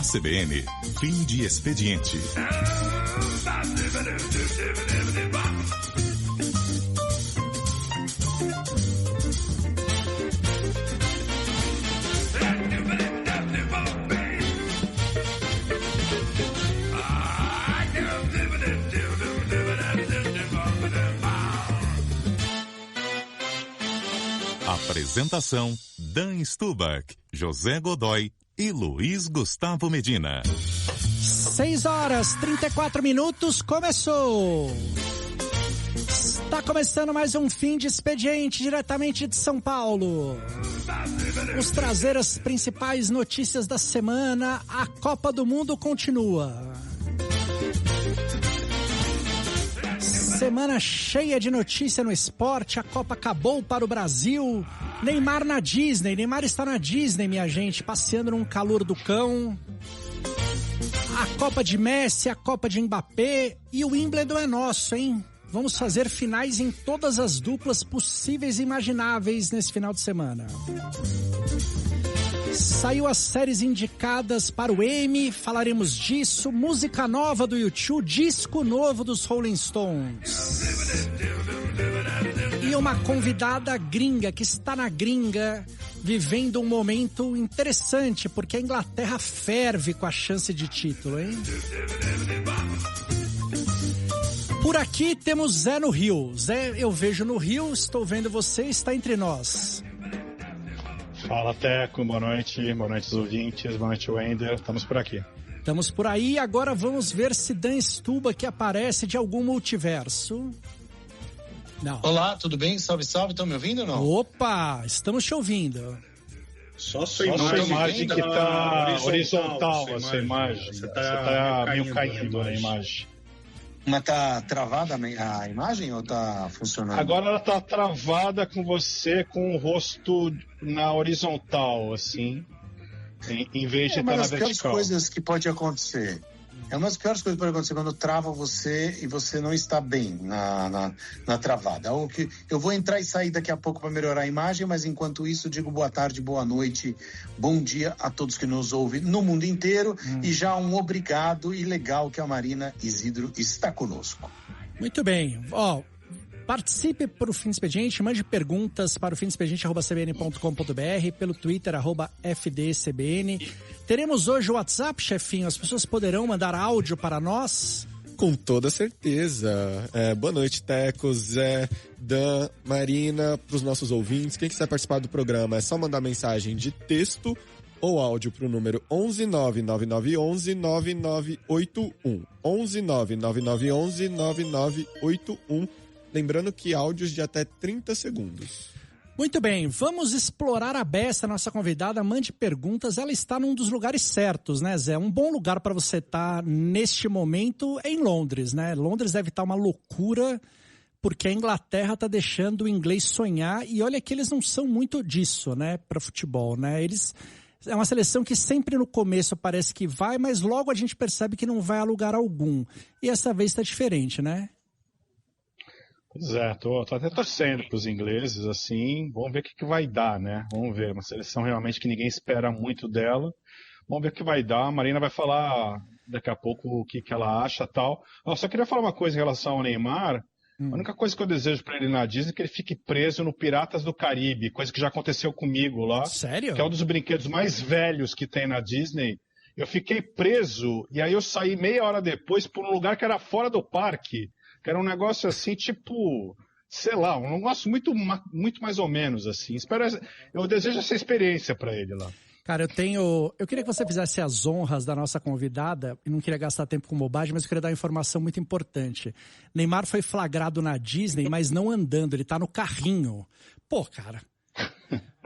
CBN, fim de expediente. Apresentação: Dan Stubach, José Godoy e Luiz Gustavo Medina. 6h34, começou! Está começando mais um fim de expediente diretamente de São Paulo. Vamos trazer as principais notícias da semana. A Copa do Mundo continua. Semana cheia de notícia no esporte. A Copa acabou para o Brasil. Neymar na Disney. Neymar está na Disney, minha gente, passeando num calor do cão. A Copa de Messi, a Copa de Mbappé e o Wimbledon é nosso, hein? Vamos fazer finais em todas as duplas possíveis e imagináveis nesse final de semana. Saiu as séries indicadas para o Emmy, falaremos disso. Música nova do U2, disco novo dos Rolling Stones. E uma convidada gringa, que está na gringa, vivendo um momento interessante, porque a Inglaterra ferve com a chance de título, hein? Por aqui temos Zé no Rio. Zé, eu vejo no Rio, estou vendo você, está entre nós. Fala, Teco, boa noite os ouvintes, boa noite, Wender, estamos por aqui. Estamos por aí, agora vamos ver se Dan Stubach aparece de algum multiverso. Não. Olá, tudo bem? Salve, salve, estão me ouvindo ou não? Opa, estamos te ouvindo. Só sua imagem que está horizontal, a sua imagem. Você está meio caindo na imagem. Mas tá travada a imagem ou tá funcionando? Agora ela tá travada com você com o rosto na horizontal, assim, em vez de estar na vertical. É uma das piores coisas que pode acontecer. É uma das piores coisas que pode acontecer quando trava você e você não está bem na travada. Eu vou entrar e sair daqui a pouco para melhorar a imagem, mas enquanto isso digo boa tarde, boa noite, bom dia a todos que nos ouvem no mundo inteiro e já um obrigado e legal que a Marina Isidro está conosco. Muito bem. Participe para o Fim de Expediente, mande perguntas para o fimdexpediente@cbn.com.br, pelo Twitter, @FDCBN. Teremos hoje o WhatsApp, chefinho, as pessoas poderão mandar áudio para nós? Com toda certeza. Boa noite, Teco, Zé, Dan, Marina, para os nossos ouvintes. Quem quiser participar do programa é só mandar mensagem de texto ou áudio para o número 11999119981. 11999119981. Lembrando que áudios de até 30 segundos. Muito bem, vamos explorar a beça, nossa convidada. Mande perguntas, ela está num dos lugares certos, né, Zé? Um bom lugar para você estar neste momento é em Londres, né? Londres deve estar uma loucura, porque a Inglaterra está deixando o inglês sonhar. E olha que eles não são muito disso, né, para futebol, né? É uma seleção que sempre no começo parece que vai, mas logo a gente percebe que não vai a lugar algum. E essa vez está diferente, né? Pois é, tô até torcendo para os ingleses, assim, vamos ver o que vai dar, né? Vamos ver, uma seleção realmente que ninguém espera muito dela. Vamos ver o que vai dar. A Marina vai falar daqui a pouco o que ela acha e tal. Eu só queria falar uma coisa em relação ao Neymar. A única coisa que eu desejo para ele na Disney é que ele fique preso no Piratas do Caribe, coisa que já aconteceu comigo lá. Sério? Que é um dos brinquedos mais velhos que tem na Disney. Eu fiquei preso e aí eu saí meia hora depois por um lugar que era fora do parque. Que era um negócio assim, tipo, sei lá, um negócio muito mais ou menos assim. Eu desejo essa experiência para ele lá. Cara, eu queria que você fizesse as honras da nossa convidada, e não queria gastar tempo com bobagem, mas eu queria dar uma informação muito importante. Neymar foi flagrado na Disney, mas não andando, ele tá no carrinho. Pô, cara,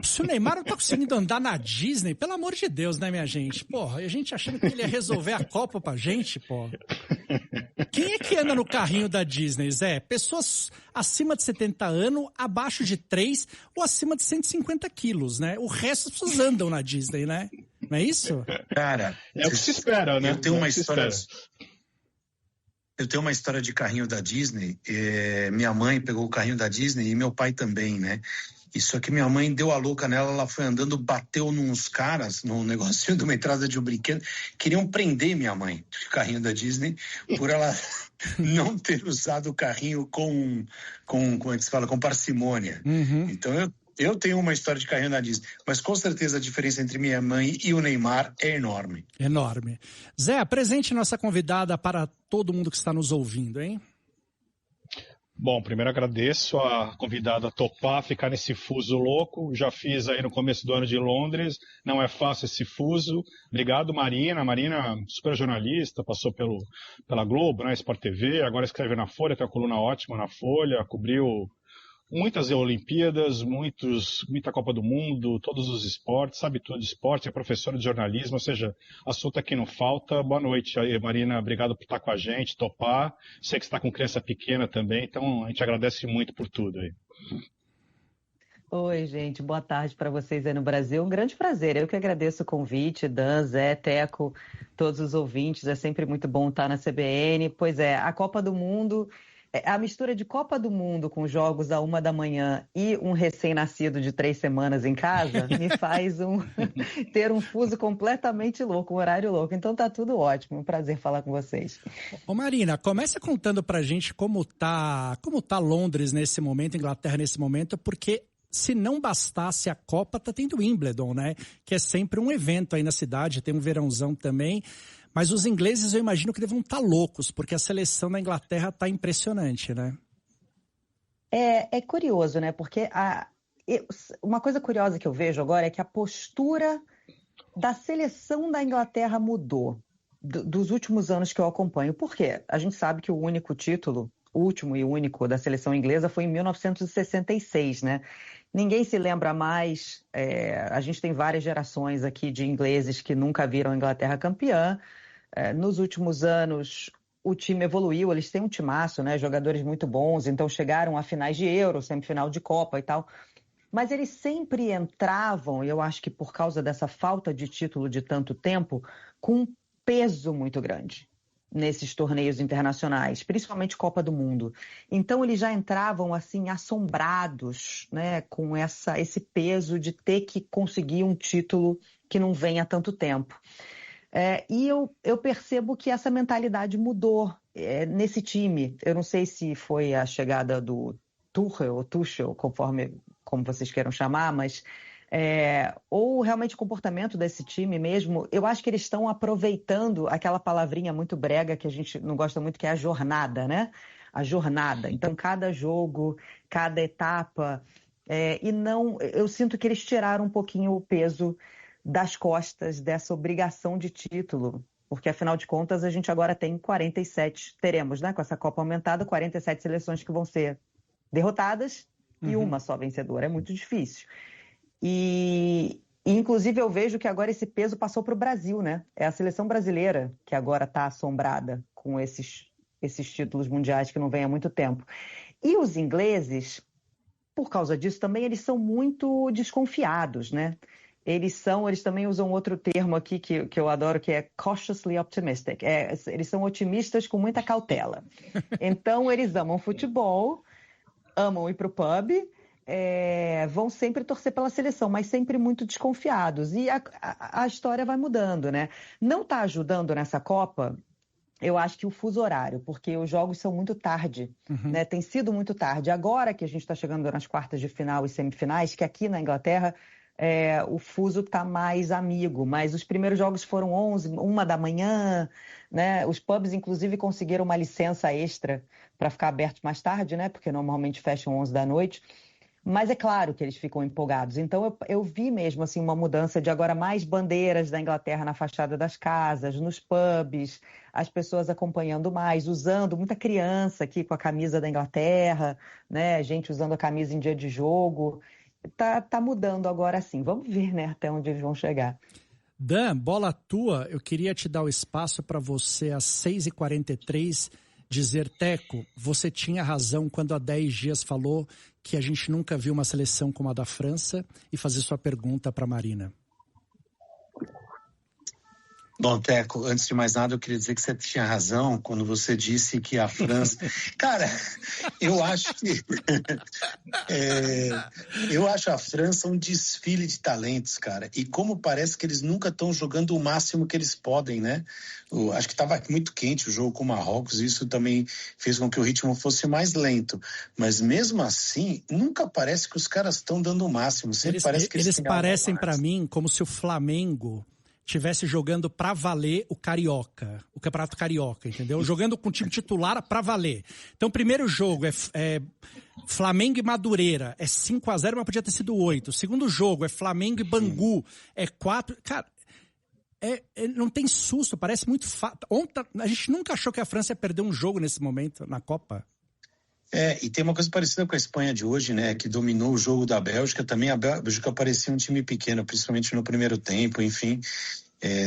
se o Neymar não tá conseguindo andar na Disney, pelo amor de Deus, né, minha gente? Porra, a gente achando que ele ia resolver a Copa pra gente, pô. Quem é que anda no carrinho da Disney, Zé? Pessoas acima de 70 anos, abaixo de 3 ou acima de 150 quilos, né? O resto das pessoas andam na Disney, né? Não é isso? Cara, é o que se espera, né? Eu tenho uma história de carrinho da Disney. Minha mãe pegou o carrinho da Disney e meu pai também, né? Isso aqui minha mãe deu a louca nela, ela foi andando, bateu nos caras, num negocinho de uma entrada de um brinquedo. Queriam prender minha mãe, de carrinho da Disney, por ela não ter usado o carrinho com como é que se fala, com parcimônia. Então eu tenho uma história de carrinho da Disney, mas com certeza a diferença entre minha mãe e o Neymar é enorme. Enorme. Zé, apresente nossa convidada para todo mundo que está nos ouvindo, hein? Bom, primeiro agradeço a convidada a topar, ficar nesse fuso louco. Já fiz aí no começo do ano de Londres, não é fácil esse fuso. Obrigado, Marina. Marina, super jornalista, passou pela Globo, né, Sport TV, agora escreve na Folha, tem uma coluna ótima na Folha, cobriu muitas Olimpíadas, muita Copa do Mundo, todos os esportes, sabe tudo de esporte, é professora de jornalismo, ou seja, assunto aqui não falta. Boa noite aí, Marina, obrigado por estar com a gente, topar. Sei que você está com criança pequena também, então a gente agradece muito por tudo aí. Oi, gente, boa tarde para vocês aí no Brasil. Um grande prazer, eu que agradeço o convite, Dan, Zé, Teco, todos os ouvintes, é sempre muito bom estar na CBN. Pois é, a Copa do Mundo... A mistura de Copa do Mundo com jogos à 1h e um recém-nascido de 3 semanas em casa me faz ter um fuso completamente louco, um horário louco. Então tá tudo ótimo, um prazer falar com vocês. Ô Marina, começa contando pra gente como tá Londres nesse momento, Inglaterra nesse momento, porque se não bastasse a Copa, tá tendo Wimbledon, né? Que é sempre um evento aí na cidade, tem um verãozão também. Mas os ingleses eu imagino que devem estar loucos, porque a seleção da Inglaterra está impressionante, né? É curioso, né? Porque uma coisa curiosa que eu vejo agora é que a postura da seleção da Inglaterra mudou dos últimos anos que eu acompanho. Por quê? A gente sabe que o único título, o último e único da seleção inglesa foi em 1966, né? Ninguém se lembra mais, a gente tem várias gerações aqui de ingleses que nunca viram a Inglaterra campeã. Nos últimos anos, o time evoluiu, eles têm um timaço, né? Jogadores muito bons, então chegaram a finais de Euro, semifinal de Copa e tal. Mas eles sempre entravam, e eu acho que por causa dessa falta de título de tanto tempo, com um peso muito grande nesses torneios internacionais, principalmente Copa do Mundo. Então eles já entravam assim assombrados, né, com esse peso de ter que conseguir um título que não vem há tanto tempo. E eu percebo que essa mentalidade mudou nesse time. Eu não sei se foi a chegada do Tuchel, como vocês queiram chamar, mas ou realmente o comportamento desse time mesmo. Eu acho que eles estão aproveitando aquela palavrinha muito brega que a gente não gosta muito, que é a jornada, né? A jornada. Então, cada jogo, cada etapa, eu sinto que eles tiraram um pouquinho o peso das costas dessa obrigação de título, porque afinal de contas a gente agora tem 47, teremos, né, com essa Copa aumentada, 47 seleções que vão ser derrotadas e uma só vencedora. É muito difícil. E inclusive eu vejo que agora esse peso passou para o Brasil, né? É a seleção brasileira que agora está assombrada com esses títulos mundiais que não vêm há muito tempo. E os ingleses, por causa disso também, eles são muito desconfiados, né? Eles também usam outro termo aqui que eu adoro, que é cautiously optimistic. Eles são otimistas com muita cautela. Então, eles amam futebol, amam ir para o pub, vão sempre torcer pela seleção, mas sempre muito desconfiados. E a história vai mudando, né? Não está ajudando nessa Copa, eu acho que o fuso horário, porque os jogos são muito tarde, né? Tem sido muito tarde. Agora que a gente está chegando nas quartas de final e semifinais, que aqui na Inglaterra o fuso está mais amigo, mas os primeiros jogos foram 1h, né? Os pubs, inclusive, conseguiram uma licença extra para ficar abertos mais tarde, né? Porque normalmente fecham 23h. Mas é claro que eles ficam empolgados. Então eu vi mesmo assim uma mudança de agora mais bandeiras da Inglaterra na fachada das casas, nos pubs, as pessoas acompanhando mais, usando muita criança aqui com a camisa da Inglaterra, né? Gente usando a camisa em dia de jogo. Tá mudando agora sim. Vamos ver, né, até onde eles vão chegar. Dan, bola tua, eu queria te dar o espaço para você às 6h43 dizer, Teco, você tinha razão quando há 10 dias falou que a gente nunca viu uma seleção como a da França, e fazer sua pergunta para a Marina. Bom, Teco, antes de mais nada, eu queria dizer que você tinha razão quando você disse que a França... Cara, eu acho que... eu acho a França um desfile de talentos, cara. E como parece que eles nunca estão jogando o máximo que eles podem, né? Acho que estava muito quente o jogo com o Marrocos, e isso também fez com que o ritmo fosse mais lento. Mas mesmo assim, nunca parece que os caras estão dando o máximo. Sempre parece que eles parecem para mim como se o Flamengo estivesse jogando pra valer o Carioca, o Campeonato Carioca, entendeu? Jogando com o time titular pra valer. Então, o primeiro jogo é Flamengo e Madureira, é 5-0, mas podia ter sido 8. O segundo jogo é Flamengo e Bangu, é 4. Cara, não tem susto, parece muito fácil. Ontem, a gente nunca achou que a França ia perder um jogo nesse momento, na Copa. E tem uma coisa parecida com a Espanha de hoje, né? Que dominou o jogo da Bélgica. Também a Bélgica parecia um time pequeno, principalmente no primeiro tempo, enfim.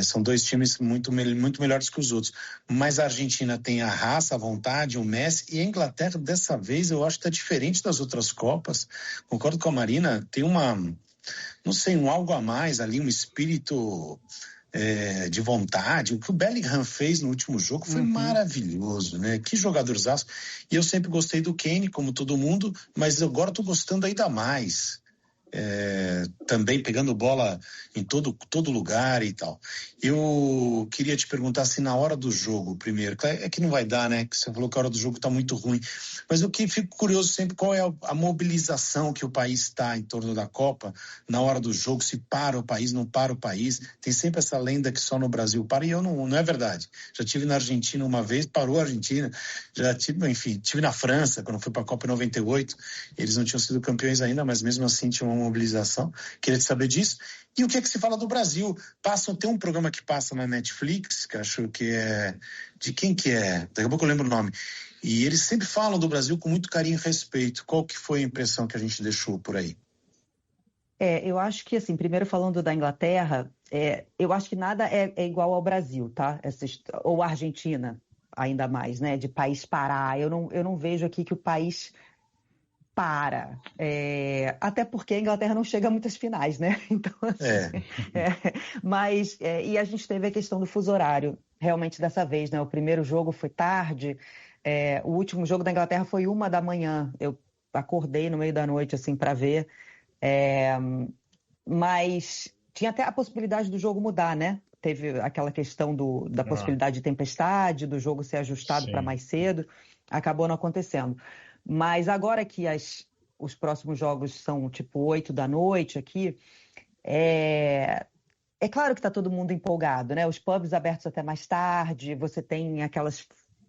São dois times muito melhores que os outros. Mas a Argentina tem a raça, a vontade, o Messi. E a Inglaterra, dessa vez, eu acho que está diferente das outras Copas. Concordo com a Marina. Tem não sei, um algo a mais ali, um espírito... de vontade. O que o Bellingham fez no último jogo foi maravilhoso, né? Que jogadorzaço. E eu sempre gostei do Kane, como todo mundo, mas agora estou gostando ainda mais. Também pegando bola em todo lugar e tal. Eu queria te perguntar se na hora do jogo, primeiro, é que não vai dar, né? Que você falou que a hora do jogo está muito ruim, mas eu que fico curioso sempre qual é a mobilização que o país está em torno da Copa na hora do jogo, se para o país, não para o país. Tem sempre essa lenda que só no Brasil para, e eu não é verdade. Já tive na Argentina uma vez, parou a Argentina, já tive na França, quando fui para a Copa em 98, eles não tinham sido campeões ainda, mas mesmo assim tinha uma mobilização. Queria te saber disso. E o que se fala do Brasil? Tem um programa que passa na Netflix, que acho que é... De quem que é? Daqui a pouco eu lembro o nome. E eles sempre falam do Brasil com muito carinho e respeito. Qual que foi a impressão que a gente deixou por aí? Eu acho que, assim, primeiro falando da Inglaterra, eu acho que nada é igual ao Brasil, tá? Ou a Argentina, ainda mais, né? De país parar. Eu não vejo aqui que o país... até porque a Inglaterra não chega a muitas finais, né? Então, assim, mas e a gente teve a questão do fuso horário, realmente dessa vez, né? O primeiro jogo foi tarde, o último jogo da Inglaterra foi 1h. Eu acordei no meio da noite, assim, para ver, mas tinha até a possibilidade do jogo mudar, né? Teve aquela questão da possibilidade de tempestade, do jogo ser ajustado para mais cedo, acabou não acontecendo. Mas agora que os próximos jogos são tipo 8h aqui, é claro que está todo mundo empolgado, né? Os pubs abertos até mais tarde, você tem aquelas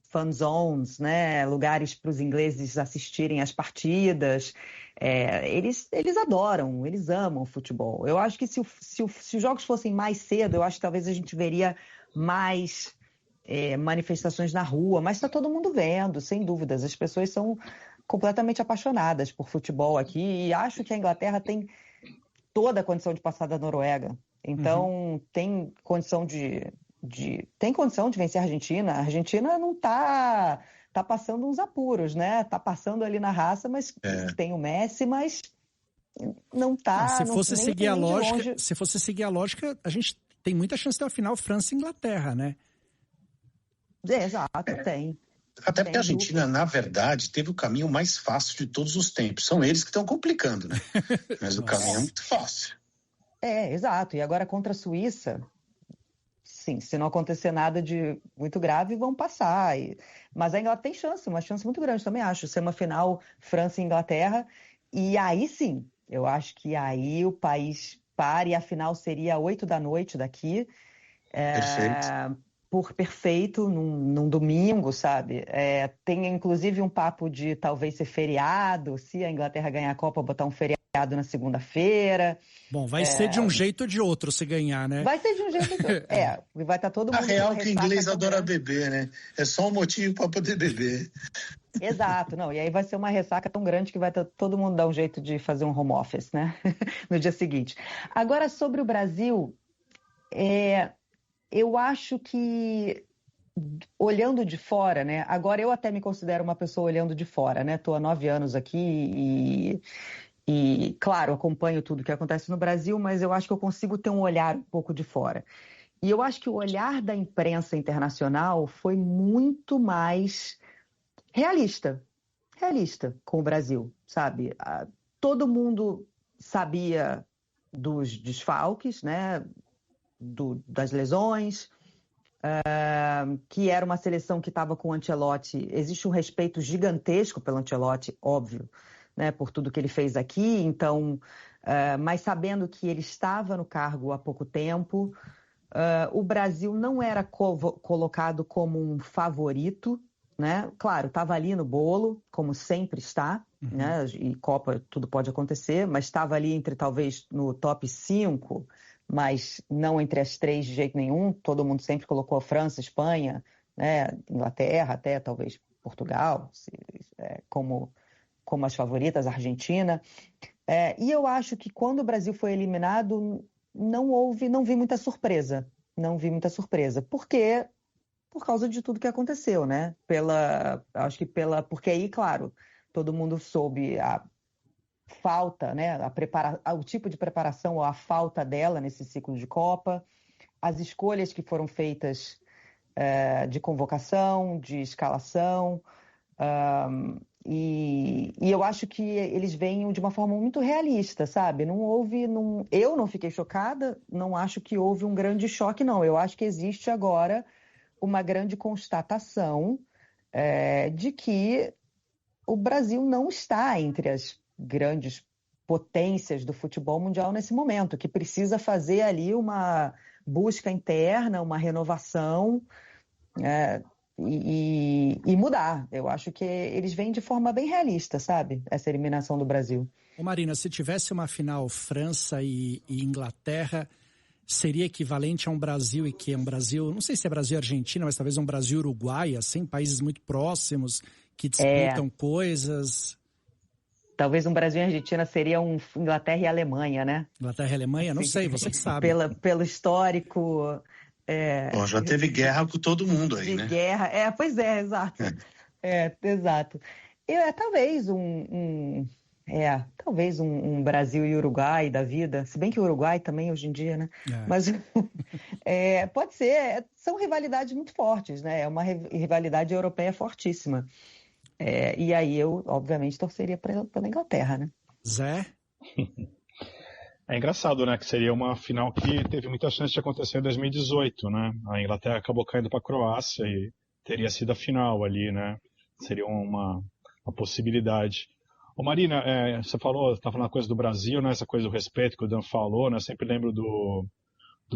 fan zones, né? Lugares para os ingleses assistirem às partidas. Eles adoram, eles amam futebol. Eu acho que se os jogos fossem mais cedo, eu acho que talvez a gente veria mais... manifestações na rua, mas está todo mundo vendo, sem dúvidas. As pessoas são completamente apaixonadas por futebol aqui e acho que a Inglaterra tem toda a condição de passar da Noruega. Então, tem condição de vencer a Argentina. A Argentina não está passando uns apuros, né? Está passando ali na raça, mas tem o Messi, mas não está... Se fosse seguir a lógica, a gente tem muita chance de ter uma final França e Inglaterra, né? Exato, tem. Até porque a Argentina, na verdade, teve o caminho mais fácil de todos os tempos. São eles que estão complicando, né? Mas o caminho é muito fácil. Exato. E agora contra a Suíça, sim, se não acontecer nada de muito grave, vão passar. Mas a Inglaterra tem chance, uma chance muito grande também, acho. Ser uma final França e Inglaterra. E aí sim, eu acho que aí o país para e a final seria 8h daqui. Perfeito. Perfeito, num domingo, sabe? Tem inclusive um papo de talvez ser feriado, se a Inglaterra ganhar a Copa, botar um feriado na segunda-feira. Bom, vai ser de um jeito ou de outro se ganhar, né? Vai ser de um jeito ou de outro. Vai estar todo mundo... A real que o inglês adora beber, né? É só um motivo para poder beber. Exato, não. E aí vai ser uma ressaca tão grande que vai todo mundo dar um jeito de fazer um home office, né? No dia seguinte. Agora, sobre o Brasil, eu acho que, olhando de fora, né? Agora eu até me considero uma pessoa olhando de fora, né? Estou há 9 anos aqui e, claro, acompanho tudo que acontece no Brasil, mas eu acho que eu consigo ter um olhar um pouco de fora. E eu acho que o olhar da imprensa internacional foi muito mais realista com o Brasil, sabe? Todo mundo sabia dos desfalques, né? Das lesões, que era uma seleção que estava com o Ancelotti. Existe um respeito gigantesco pelo Ancelotti, óbvio, né? Por tudo que ele fez aqui. Então, mas sabendo que ele estava no cargo há pouco tempo, o Brasil não era colocado como um favorito, né? Claro, estava ali no bolo, como sempre está, né? E Copa tudo pode acontecer, mas estava ali talvez no top 5, mas não entre as 3 de jeito nenhum. Todo mundo sempre colocou a França, Espanha, né? Inglaterra, até talvez Portugal, como as favoritas, Argentina. E eu acho que quando o Brasil foi eliminado, não vi muita surpresa. Porque por causa de tudo que aconteceu, né? Porque aí, claro, todo mundo soube a falta, né? O tipo de preparação ou a falta dela nesse ciclo de Copa, as escolhas que foram feitas de convocação, de escalação, e eu acho que eles vêm de uma forma muito realista, sabe? Eu não fiquei chocada, não acho que houve um grande choque, não. Eu acho que existe agora uma grande constatação de que o Brasil não está entre as grandes potências do futebol mundial nesse momento, que precisa fazer ali uma busca interna, uma renovação e mudar. Eu acho que eles vêm de forma bem realista, sabe? Essa eliminação do Brasil. Ô Marina, se tivesse uma final França e Inglaterra, seria equivalente a um Brasil não sei se é Brasil e Argentina, mas talvez um Brasil e Uruguai, assim, países muito próximos que disputam coisas. Talvez um Brasil e Argentina seria um Inglaterra e Alemanha, né? Inglaterra e Alemanha? Não sei, você que sabe. Pelo histórico. Já teve guerra com todo mundo aí, né? Guerra, pois é, exato. Exato. Talvez talvez um Brasil e Uruguai da vida, se bem que o Uruguai também hoje em dia, né? Mas pode ser, são rivalidades muito fortes, né? É uma rivalidade europeia fortíssima. E aí eu, obviamente, torceria pela Inglaterra, né? Zé? É engraçado, né? Que seria uma final que teve muita chance de acontecer em 2018, né? A Inglaterra acabou caindo para a Croácia e teria sido a final ali, né? Seria uma possibilidade. Ô Marina, você tá falando a coisa do Brasil, né? Essa coisa do respeito que o Dan falou, né? Eu sempre lembro do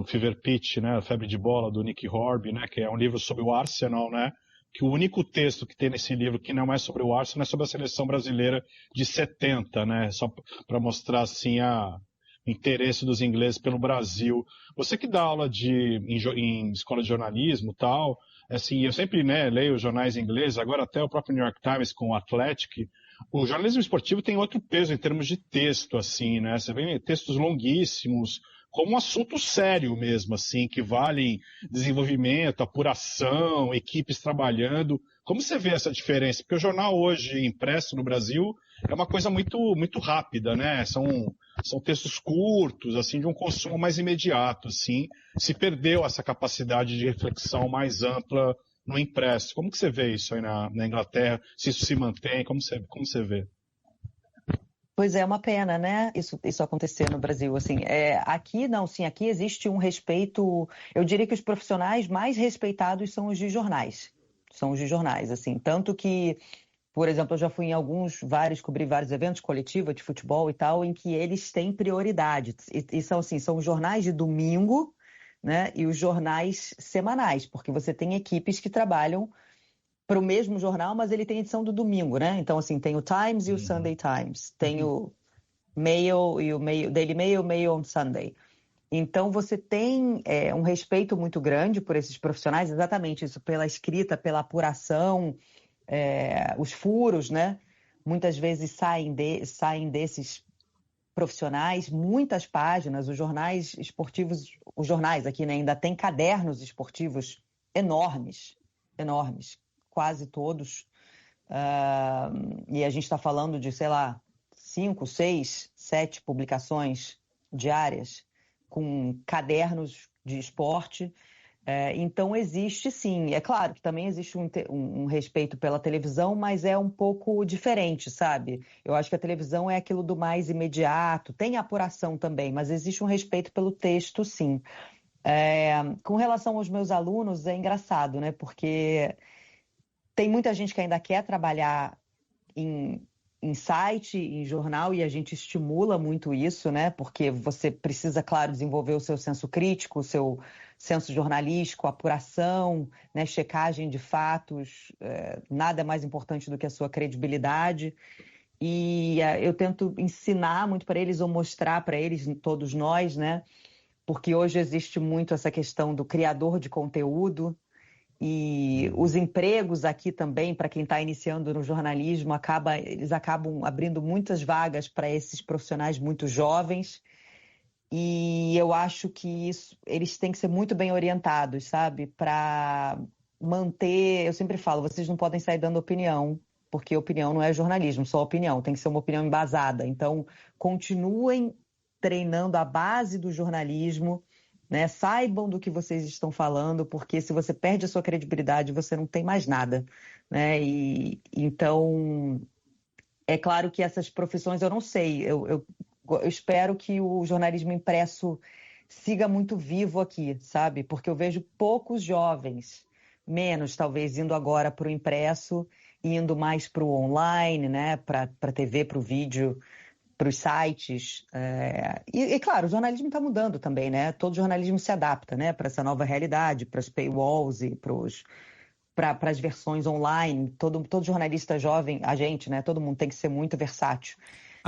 Fever Pitch, né? A Febre de Bola, do Nick Horby, né? Que é um livro sobre o Arsenal, né? Que o único texto que tem nesse livro que não é sobre o Arsenal é sobre a seleção brasileira de 70, né? Só para mostrar, assim, o interesse dos ingleses pelo Brasil. Você que dá aula em escola de jornalismo e tal, assim, eu sempre, né, leio jornais ingleses, agora até o próprio New York Times com o Athletic. O jornalismo esportivo tem outro peso em termos de texto, assim, né? Você vê textos longuíssimos, como um assunto sério mesmo, assim, que valem desenvolvimento, apuração, equipes trabalhando. Como você vê essa diferença? Porque o jornal hoje impresso no Brasil é uma coisa muito, muito rápida, né? São textos curtos, assim, de um consumo mais imediato, assim. Se perdeu essa capacidade de reflexão mais ampla no impresso. Como que você vê isso aí na Inglaterra? Se isso se mantém, como você vê? Pois é uma pena, né? Isso acontecer no Brasil, assim. Aqui não, sim, aqui existe um respeito. Eu diria que os profissionais mais respeitados são os de jornais. Assim. Tanto que, por exemplo, eu já fui em cobri vários eventos coletivos de futebol e tal, em que eles têm prioridade. E são assim, são os jornais de domingo, né? E os jornais semanais, porque você tem equipes que trabalham para o mesmo jornal, mas ele tem edição do domingo, né? Então, assim, tem o Times e o Sunday Times. Tem o Mail e o Daily Mail, Mail on Sunday. Então, você tem um respeito muito grande por esses profissionais, exatamente isso, pela escrita, pela apuração, os furos, né? Muitas vezes saem desses profissionais, muitas páginas, os jornais esportivos, os jornais aqui, né, ainda tem cadernos esportivos enormes, quase todos, e a gente está falando de, sei lá, 5, 6, 7 publicações diárias, com cadernos de esporte. Então existe sim, é claro que também existe um respeito pela televisão, mas é um pouco diferente, sabe? Eu acho que a televisão é aquilo do mais imediato, tem apuração também, mas existe um respeito pelo texto, sim. Com relação aos meus alunos, é engraçado, né? Porque tem muita gente que ainda quer trabalhar em site, em jornal, e a gente estimula muito isso, né? Porque você precisa, claro, desenvolver o seu senso crítico, o seu senso jornalístico, apuração, né? Checagem de fatos, nada é mais importante do que a sua credibilidade. E eu tento ensinar muito para eles, ou mostrar para eles, todos nós, né? Porque hoje existe muito essa questão do criador de conteúdo, e os empregos aqui também, para quem está iniciando no jornalismo, eles acabam abrindo muitas vagas para esses profissionais muito jovens, e eu acho que eles têm que ser muito bem orientados, sabe? Para manter, eu sempre falo, vocês não podem sair dando opinião, porque opinião não é jornalismo, só opinião, tem que ser uma opinião embasada. Então, continuem treinando a base do jornalismo, né? Saibam do que vocês estão falando, porque se você perde a sua credibilidade, você não tem mais nada, né? E então, é claro que essas profissões, eu não sei, eu espero que o jornalismo impresso siga muito vivo aqui, sabe? Porque eu vejo poucos jovens, menos talvez, indo agora para o impresso, indo mais para o online, né? Para a TV, para o vídeo, para os sites. E claro, o jornalismo está mudando também, né? Todo jornalismo se adapta, né? Para essa nova realidade, para as paywalls e para as versões online. Todo jornalista jovem, a gente, né? Todo mundo tem que ser muito versátil.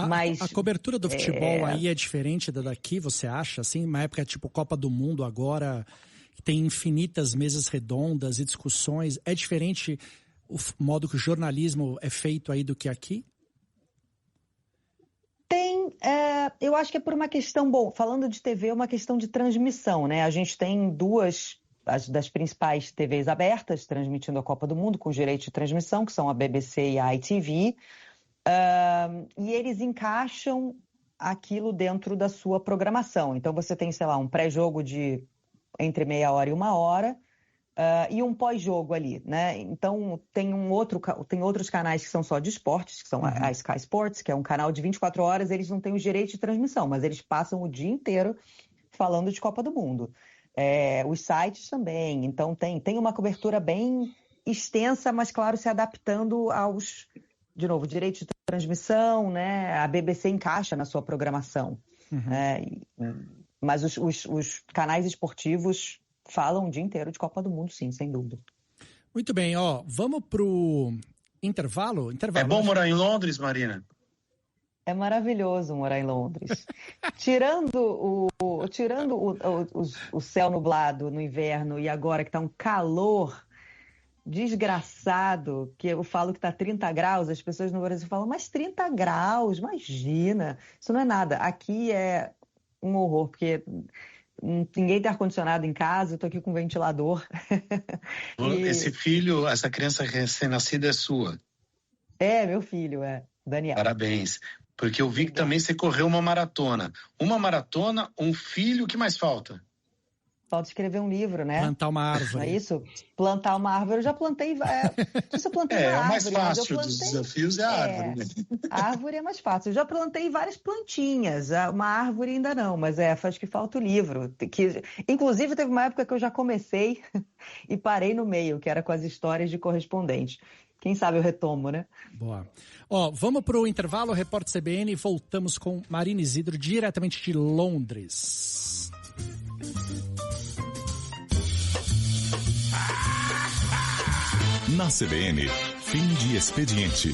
Mas a cobertura do futebol aí é diferente da daqui, você acha? Assim, uma época tipo Copa do Mundo agora, tem infinitas mesas redondas e discussões. É diferente o modo que o jornalismo é feito aí do que aqui? Eu acho que é por uma questão, falando de TV, é uma questão de transmissão, né? A gente tem duas das principais TVs abertas transmitindo a Copa do Mundo com direito de transmissão, que são a BBC e a ITV, e eles encaixam aquilo dentro da sua programação. Então você tem, sei lá, um pré-jogo de entre meia hora e uma hora, e um pós-jogo ali, né? Então tem outros canais que são só de esportes, que são a Sky Sports, que é um canal de 24 horas, eles não têm os direitos de transmissão, mas eles passam o dia inteiro falando de Copa do Mundo. Os sites também, então tem uma cobertura bem extensa, mas claro, se adaptando aos, de novo, direitos de transmissão, né? A BBC encaixa na sua programação. Mas os canais esportivos falam o dia inteiro de Copa do Mundo, sim, sem dúvida. Muito bem, vamos pro intervalo? É bom morar em Londres, Marina? É maravilhoso morar em Londres. Tirando o céu nublado no inverno e agora que tá um calor desgraçado, que eu falo que tá 30 graus, as pessoas no Brasil falam, mas 30 graus, imagina, isso não é nada. Aqui é um horror, porque ninguém tem ar-condicionado em casa, eu tô aqui com ventilador. Essa criança recém-nascida é sua? Meu filho, Daniel. Parabéns. Porque eu vi que também você correu uma maratona. Uma maratona, um filho, o que mais falta? Falta escrever um livro, né? Plantar uma árvore. Não é isso? Plantar uma árvore. Eu já plantei. Eu plantei uma árvore. O mais fácil dos desafios é a árvore, né? A árvore é mais fácil. Eu já plantei várias plantinhas. Uma árvore ainda não, mas acho que falta o livro. Inclusive, teve uma época que eu já comecei e parei no meio, que era com as histórias de correspondente. Quem sabe eu retomo, né? Boa. Vamos para o intervalo, Repórter CBN, e voltamos com Marina Isidro, diretamente de Londres. Na CBN, fim de expediente.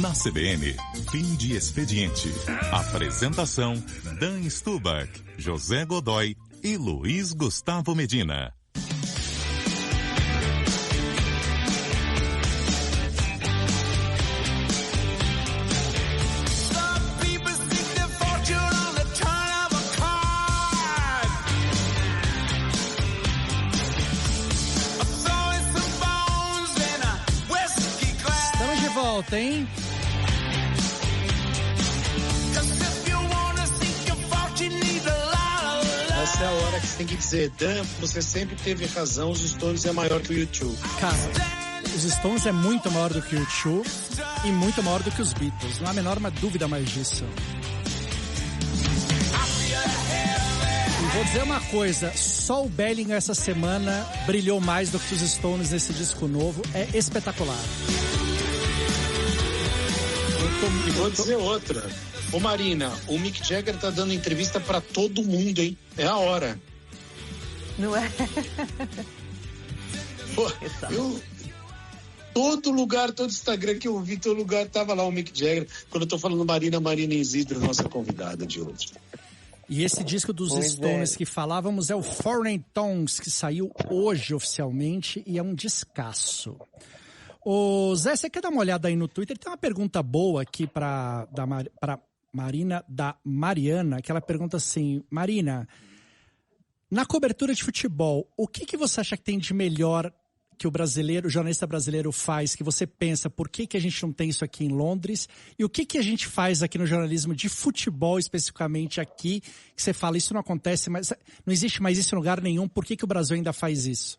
Na CBN, fim de expediente. Apresentação, Dan Stubach, José Godoy e Luiz Gustavo Medina. Estamos de volta, hein? essa é a hora que você tem que dizer, Dan, você sempre teve razão, os Stones é maior que o U2. Cara, os Stones é muito maior do que o U2 e muito maior do que os Beatles. Não há a menor dúvida mais disso. E vou dizer uma coisa, só o Bellingham essa semana brilhou mais do que os Stones nesse disco novo. É espetacular. E vou dizer outra. Ô Marina, o Mick Jagger tá dando entrevista pra todo mundo, hein? É a hora. Não é? Pô, todo lugar, todo Instagram que eu vi, todo lugar tava lá o Mick Jagger. Quando eu tô falando Marina Isidro, nossa convidada de hoje. E esse disco dos Stones que falávamos é o Foreign Tongues, que saiu hoje oficialmente e é um descasso. Ô Zé, você quer dar uma olhada aí no Twitter? Tem uma pergunta boa aqui pra Marina, da Mariana, que ela pergunta assim, Marina, na cobertura de futebol, o que você acha que tem de melhor que o jornalista brasileiro faz, que você pensa, por que a gente não tem isso aqui em Londres? E o que a gente faz aqui no jornalismo de futebol, especificamente aqui, que você fala, isso não acontece, mas não existe mais isso em lugar nenhum, por que o Brasil ainda faz isso?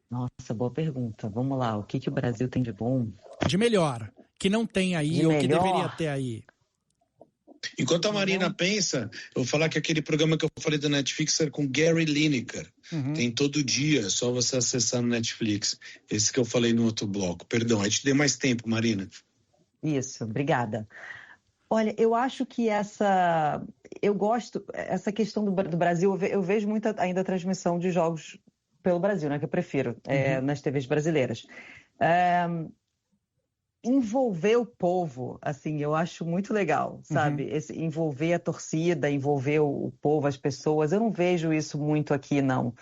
Nossa, boa pergunta. Vamos lá, o que o Brasil tem de bom? De melhor, que não tem aí, ou que deveria ter aí. Enquanto a Marina pensa, eu vou falar que aquele programa que eu falei da Netflix era com Gary Lineker. Tem todo dia, é só você acessar no Netflix. Esse que eu falei no outro bloco. Perdão, aí te dei mais tempo, Marina. Isso, obrigada. Olha, eu acho que essa questão do Brasil, eu vejo muito ainda a transmissão de jogos pelo Brasil, né, que eu prefiro, nas TVs brasileiras. Envolver o povo, assim, eu acho muito legal, sabe? Envolver a torcida, envolver o povo, as pessoas, eu não vejo isso muito aqui, não.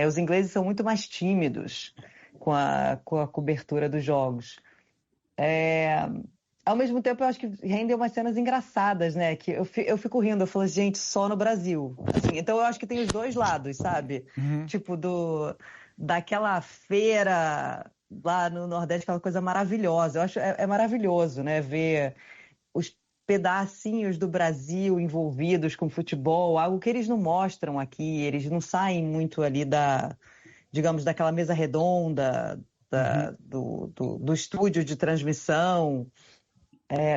Os ingleses são muito mais tímidos com a cobertura dos jogos. Ao mesmo tempo, eu acho que rendem umas cenas engraçadas, né? Que eu fico rindo, eu falo, gente, só no Brasil. Assim, então, eu acho que tem os dois lados, sabe? Tipo, daquela feira lá no Nordeste, aquela coisa maravilhosa. Eu acho é maravilhoso, né? Ver os pedacinhos do Brasil envolvidos com futebol, algo que eles não mostram aqui, eles não saem muito ali digamos, daquela mesa redonda, do estúdio de transmissão.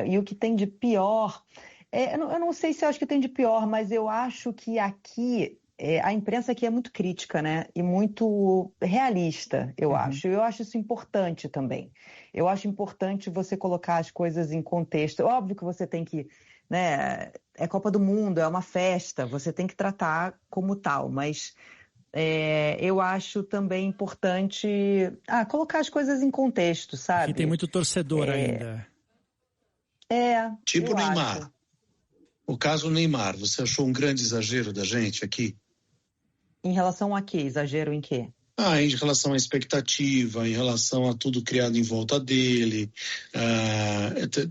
E o que tem de pior, eu não sei se eu acho que tem de pior, mas eu acho que aqui, a imprensa aqui é muito crítica, né? E muito realista, eu acho. Eu acho isso importante também. Eu acho importante você colocar as coisas em contexto. Óbvio que você tem que, né? É Copa do Mundo, é uma festa, você tem que tratar como tal, mas eu acho também importante colocar as coisas em contexto, sabe? Aqui tem muito torcedor ainda. Tipo o Neymar. Acho. O caso Neymar, você achou um grande exagero da gente aqui? Em relação a quê? Exagero em quê? Em relação à expectativa, em relação a tudo criado em volta dele.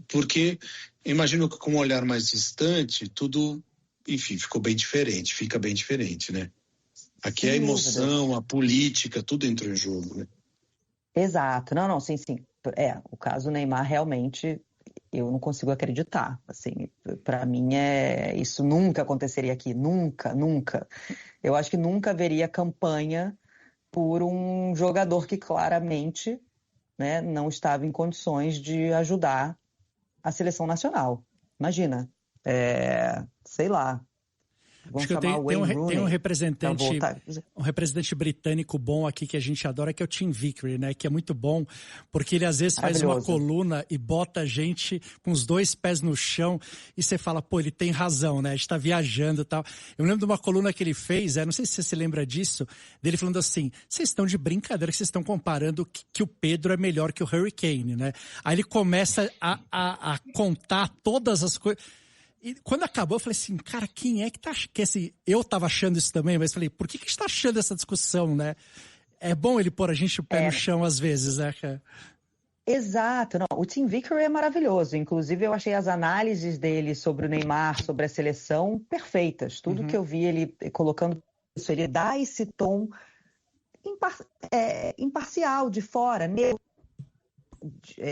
Porque imagino que com um olhar mais distante, tudo, enfim, fica bem diferente, né? Aqui a emoção, a política, tudo entrou em jogo, né? Exato. Não, sim. O caso Neymar realmente eu não consigo acreditar. Assim, para mim isso nunca aconteceria aqui, nunca. Eu acho que nunca haveria campanha por um jogador que claramente, né, não estava em condições de ajudar a seleção nacional. Imagina, sei lá. Acho que tem um representante britânico bom aqui que a gente adora, que é o Tim Vickery, né? Que é muito bom, porque ele às vezes faz uma coluna e bota a gente com os dois pés no chão e você fala, pô, ele tem razão, né? A gente tá viajando e tal. Eu me lembro de uma coluna que ele fez, não sei se você se lembra disso, dele falando assim, vocês estão de brincadeira que vocês estão comparando que o Pedro é melhor que o Harry Kane, né? Aí ele começa a contar todas as coisas. E quando acabou, eu falei assim, cara, quem é que tá achando? Eu tava achando isso também, mas falei, por que a gente tá achando essa discussão, né? É bom ele pôr a gente o pé no chão às vezes, né, cara? Exato. Não, o Tim Vickery é maravilhoso. Inclusive, eu achei as análises dele sobre o Neymar, sobre a seleção, perfeitas. Tudo que eu vi ele colocando isso, ele dá esse tom imparcial, de fora, neutro.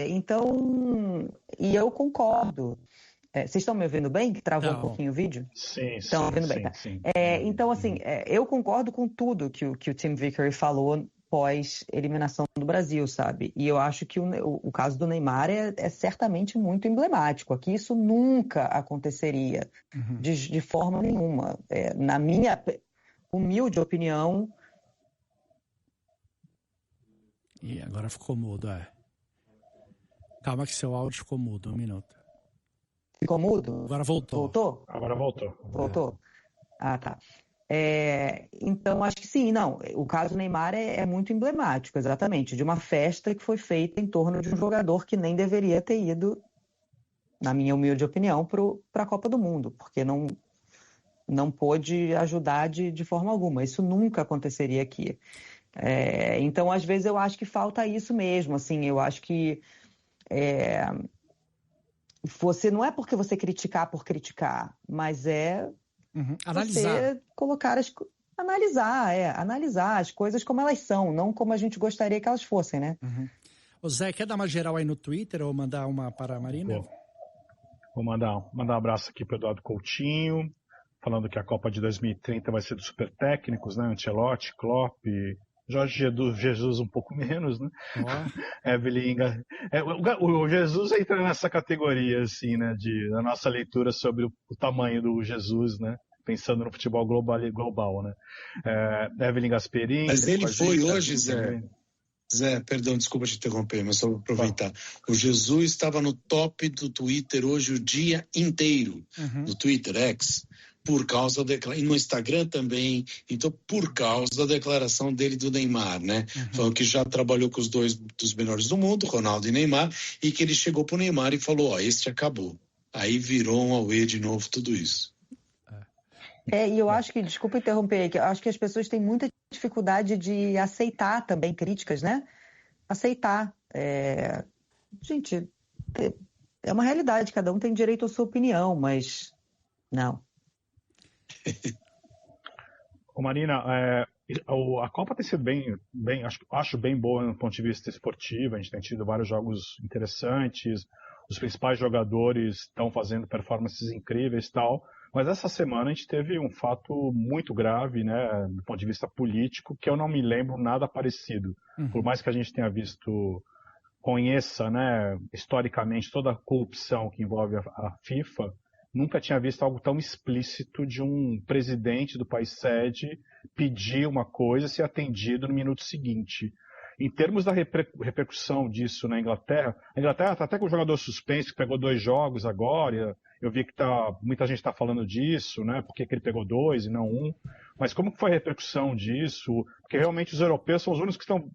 Então, e eu concordo. Vocês estão me ouvindo bem? Que travou um pouquinho o vídeo? Sim, estão ouvindo bem, tá? Sim. Então, assim, eu concordo com tudo que o Tim Vickery falou pós-eliminação do Brasil, sabe? E eu acho que o caso do Neymar é certamente muito emblemático. Aqui isso nunca aconteceria de forma nenhuma. Na minha humilde opinião... E agora ficou mudo, Calma que seu áudio ficou mudo, 1 minuto. Ficou mudo? Agora voltou. Voltou? Agora voltou. Voltou? Ah, tá. Então, acho que sim, não. O caso Neymar é muito emblemático, exatamente, de uma festa que foi feita em torno de um jogador que nem deveria ter ido, na minha humilde opinião, para a Copa do Mundo, porque não pôde ajudar de forma alguma. Isso nunca aconteceria aqui. Então, às vezes, eu acho que falta isso mesmo. Assim, eu acho que você não é porque você criticar por criticar, mas analisar. Você colocar analisar as coisas como elas são, não como a gente gostaria que elas fossem, né? Ô Zé, quer dar uma geral aí no Twitter ou mandar uma para a Marina? Vou mandar um abraço aqui para o Eduardo Coutinho, falando que a Copa de 2030 vai ser dos super técnicos, né? Ancelotti, Klopp, Jorge Jesus um pouco menos, né? Evelyn, o Jesus entra nessa categoria, assim, né? Da nossa leitura sobre o tamanho do Jesus, né? Pensando no futebol global, né? Evelyn Gasperini. Mas ele foi hoje, Zé. Zé, perdão, desculpa te interromper, mas só vou aproveitar. O Jesus estava no top do Twitter hoje o dia inteiro, no Twitter X. Por causa e no Instagram também, então por causa da declaração dele do Neymar, né? Falou que já trabalhou com os dois dos melhores do mundo, Ronaldo e Neymar, e que ele chegou pro Neymar e falou, este acabou. Aí virou um auê de novo tudo isso. E eu acho que, desculpa interromper, que eu acho que as pessoas têm muita dificuldade de aceitar também críticas, né? Aceitar. Gente, é uma realidade, cada um tem direito à sua opinião, mas não. Marina, a Copa tem sido bem acho bem boa no ponto de vista esportivo. A gente tem tido vários jogos interessantes, os principais jogadores estão fazendo performances incríveis e tal, mas essa semana a gente teve um fato muito grave, né, do ponto de vista político, que eu não me lembro nada parecido. Por mais que a gente tenha conheça, né, historicamente toda a corrupção que envolve a FIFA, nunca tinha visto algo tão explícito de um presidente do país sede pedir uma coisa e ser atendido no minuto seguinte. Em termos da repercussão disso na Inglaterra, a Inglaterra está até com o jogador suspenso, que pegou 2 jogos agora, eu vi que muita gente está falando disso, né, porque que ele pegou 2 e não 1, mas como foi a repercussão disso? Porque realmente os europeus são os únicos que estão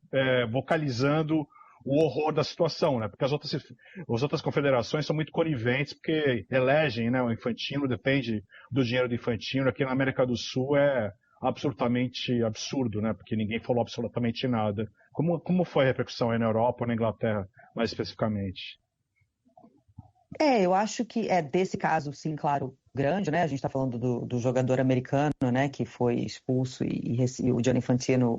vocalizando o horror da situação, né? Porque as outras confederações são muito coniventes, porque elegem, né? O Infantino, depende do dinheiro do Infantino. Aqui na América do Sul é absolutamente absurdo, né? Porque ninguém falou absolutamente nada. Como foi a repercussão aí na Europa ou na Inglaterra, mais especificamente? Eu acho que desse caso, sim, claro, grande, né? A gente está falando do jogador americano, né? Que foi expulso e o Gianni Infantino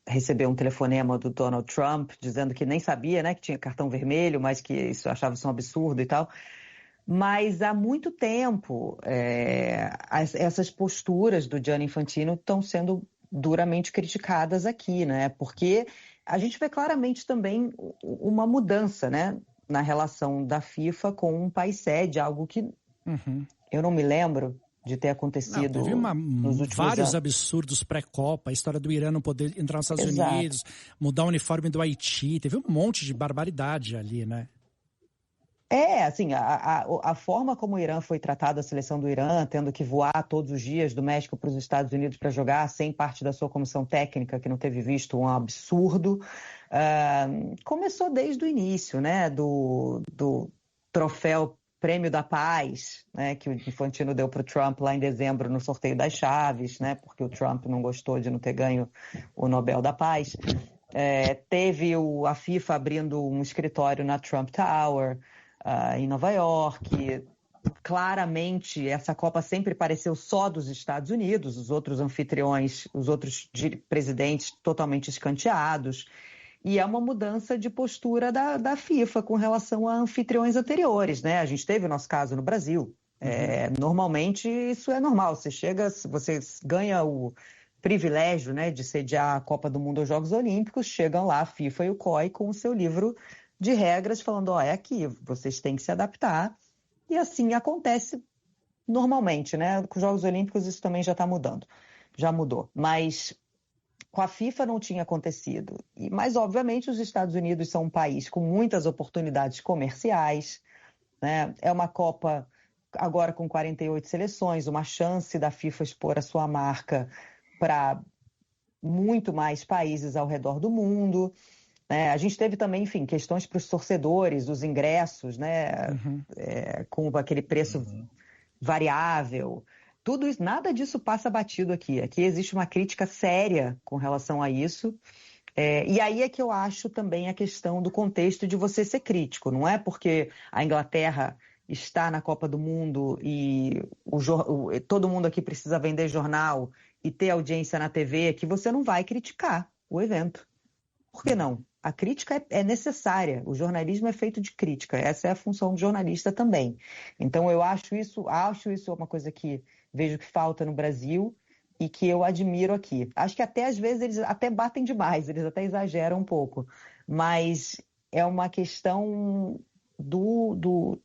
recebeu um telefonema do Donald Trump dizendo que nem sabia, né, que tinha cartão vermelho, mas que isso achava isso um absurdo e tal. Mas há muito tempo essas posturas do Gianni Infantino estão sendo duramente criticadas aqui, né? Porque a gente vê claramente também uma mudança, né, na relação da FIFA com um país sede, algo que eu não me lembro de ter acontecido. Teve nos últimos vários anos. absurdos pré-Copa, a história do Irã não poder entrar nos Estados Unidos, mudar o uniforme do Haiti, teve um monte de barbaridade ali, né? Assim, a forma como o Irã foi tratado, a seleção do Irã, tendo que voar todos os dias do México para os Estados Unidos para jogar, sem parte da sua comissão técnica, que não teve visto, um absurdo, começou desde o início, né, do troféu Prêmio da Paz, né, que o Infantino deu para o Trump lá em dezembro no sorteio das chaves, né, porque o Trump não gostou de não ter ganho o Nobel da Paz. Teve a FIFA abrindo um escritório na Trump Tower, em Nova York. Claramente, essa Copa sempre pareceu só dos Estados Unidos, os outros anfitriões, os outros presidentes totalmente escanteados. E é uma mudança de postura da FIFA com relação a anfitriões anteriores, né? A gente teve o nosso caso no Brasil. Normalmente isso é normal. Você ganha o privilégio, né, de sediar a Copa do Mundo ou Jogos Olímpicos, chegam lá a FIFA e o COI com o seu livro de regras falando, é aqui, vocês têm que se adaptar. E assim acontece normalmente, né? Com os Jogos Olímpicos isso também já está mudando. Já mudou. Mas com a FIFA não tinha acontecido. Mas, obviamente, os Estados Unidos são um país com muitas oportunidades comerciais, né? É uma Copa agora com 48 seleções, uma chance da FIFA expor a sua marca para muito mais países ao redor do mundo. Né? A gente teve também, enfim, questões para os torcedores, os ingressos, né? Com aquele preço variável. Tudo isso, nada disso passa batido aqui. Aqui existe uma crítica séria com relação a isso. E aí é que eu acho também a questão do contexto de você ser crítico. Não é porque a Inglaterra está na Copa do Mundo e todo mundo aqui precisa vender jornal e ter audiência na TV que você não vai criticar o evento. Por que não? A crítica é necessária. O jornalismo é feito de crítica. Essa é a função do jornalista também. Então eu acho isso uma coisa que vejo que falta no Brasil e que eu admiro aqui. Acho que até às vezes eles até batem demais, eles até exageram um pouco. Mas é uma questão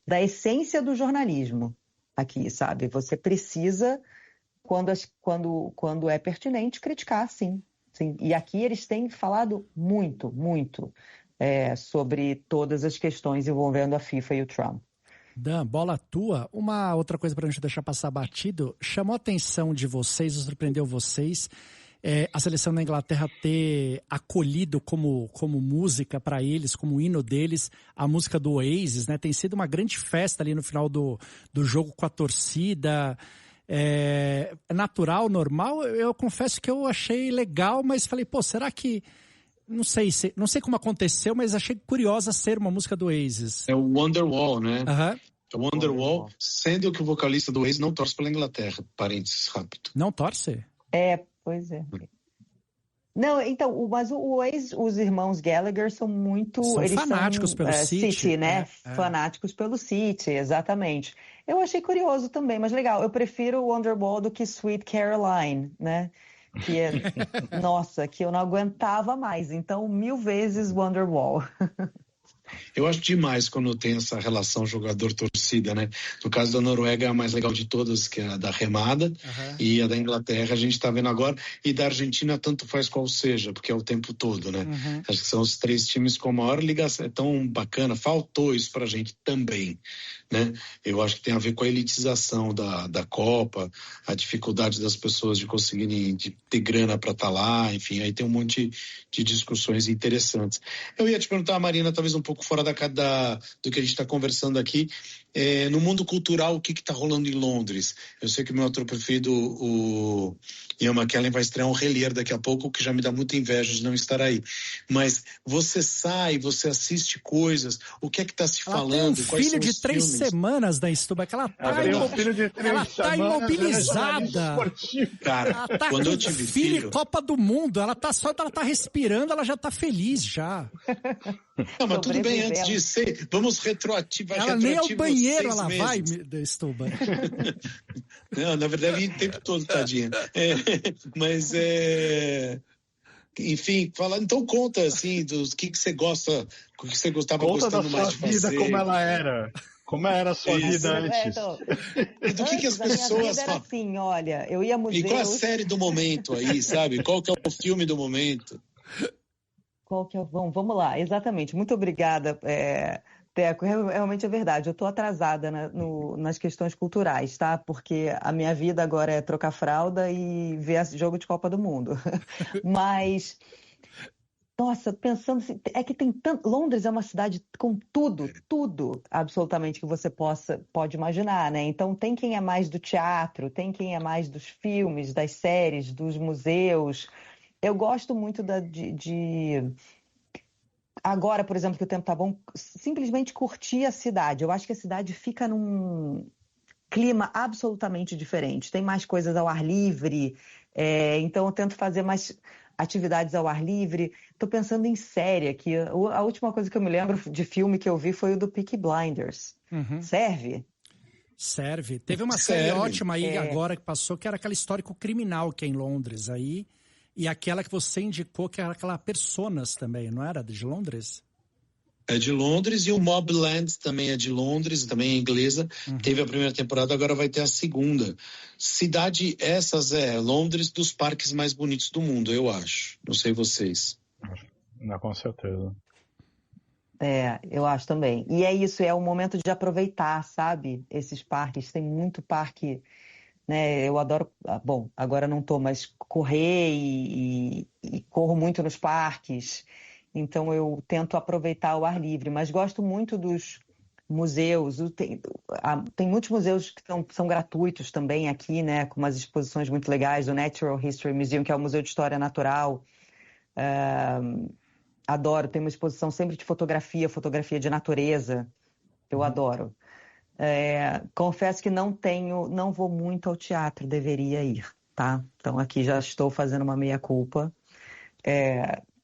da essência do jornalismo aqui, sabe? Você precisa, quando é pertinente, criticar, sim. Sim. E aqui eles têm falado muito, muito sobre todas as questões envolvendo a FIFA e o Trump. Dan, bola tua. Uma outra coisa para a gente deixar passar batido, chamou a atenção de vocês, surpreendeu vocês, a seleção da Inglaterra ter acolhido como música para eles, como hino deles, a música do Oasis, né? Tem sido uma grande festa ali no final do jogo com a torcida. É natural, normal? Eu confesso que eu achei legal, mas falei, será que... Não sei como aconteceu, mas achei curiosa ser uma música do Oasis. É o Wonderwall, né? É o Wonderwall, sendo que o vocalista do Oasis não torce pela Inglaterra. Parênteses rápido. Não torce? Pois é. Não, então, mas o Oasis, os irmãos Gallagher são muito... Eles fanáticos pelo City, né? Fanáticos pelo City, exatamente. Eu achei curioso também, mas legal. Eu prefiro o Wonderwall do que Sweet Caroline, né? Nossa, que eu não aguentava mais. Então, 1000 vezes Wonderwall. Eu acho demais quando tem essa relação jogador-torcida, né? No caso da Noruega, é a mais legal de todas, que é a da remada, e a da Inglaterra a gente tá vendo agora, e da Argentina tanto faz qual seja, porque é o tempo todo, né? Acho que são os 3 times com a maior ligação, é tão bacana, faltou isso pra gente também, né? Eu acho que tem a ver com a elitização da Copa, a dificuldade das pessoas de conseguirem ter grana para estar lá, enfim, aí tem um monte de discussões interessantes. Eu ia te perguntar, Marina, talvez um pouco fora do que a gente está conversando aqui, no mundo cultural, o que está rolando em Londres? Eu sei que o meu ator preferido, o Ian McKellen, vai estrear um Rei Lear daqui a pouco, o que já me dá muita inveja de não estar aí. Mas você sai, você assiste coisas, o que é que está se falando? Tem um filho de 3 semanas da Stuba, que ela tá imobilizada. Cara, quando eu tive filho... Copa do Mundo, ela tá respirando, ela já tá feliz já. Não, mas tudo bem, antes de ser, vamos retroativar. Ela nem ao banheiro ela vai, Stuba. Não, na verdade, o tempo todo, tadinha. Mas enfim, então conta, assim, dos que você gosta, o que você gostava gostando mais de fazer. Conta da sua vida, como ela era. Como era a sua vida antes? Então, e do que as pessoas falam? Assim, olha, eu ia museus... E qual a série do momento aí, sabe? Qual que é o filme do momento? Qual que é? Vamos lá, exatamente. Muito obrigada, Teco. Realmente é verdade. Eu estou atrasada nas questões culturais, tá? Porque a minha vida agora é trocar fralda e ver jogo de Copa do Mundo. Mas, nossa, pensando assim, é que tem tanto... Londres é uma cidade com tudo absolutamente que você pode imaginar, né? Então tem quem é mais do teatro, tem quem é mais dos filmes, das séries, dos museus. Eu gosto muito agora, por exemplo, que o tempo tá bom, simplesmente curtir a cidade. Eu acho que a cidade fica num clima absolutamente diferente. Tem mais coisas ao ar livre, então eu tento fazer mais atividades ao ar livre. Estou pensando em série aqui. A última coisa que eu me lembro de filme que eu vi foi o do Peaky Blinders. Serve? Serve. Teve uma série ótima aí agora que passou, que era aquela Histórico Criminal que é em Londres aí. E aquela que você indicou, que era aquela Personas também, não era? De Londres? É de Londres, e o Mobland também é de Londres, também é inglesa. Teve a primeira temporada, agora vai ter a segunda. Cidade essas Londres dos parques mais bonitos do mundo, eu acho. Não sei vocês. Não, com certeza. Eu acho também. E é isso, é o momento de aproveitar, sabe? Esses parques, tem muito parque, né? Eu adoro, bom, agora não tô, mas correr e corro muito nos parques. Então eu tento aproveitar o ar livre, mas gosto muito dos museus. Tem muitos museus que são gratuitos também aqui, né? Com umas exposições muito legais. O Natural History Museum, que é o Museu de História Natural. Adoro, tem uma exposição sempre de fotografia de natureza. Eu adoro. Confesso que não vou muito ao teatro, deveria ir, tá? Então aqui já estou fazendo uma meia-culpa.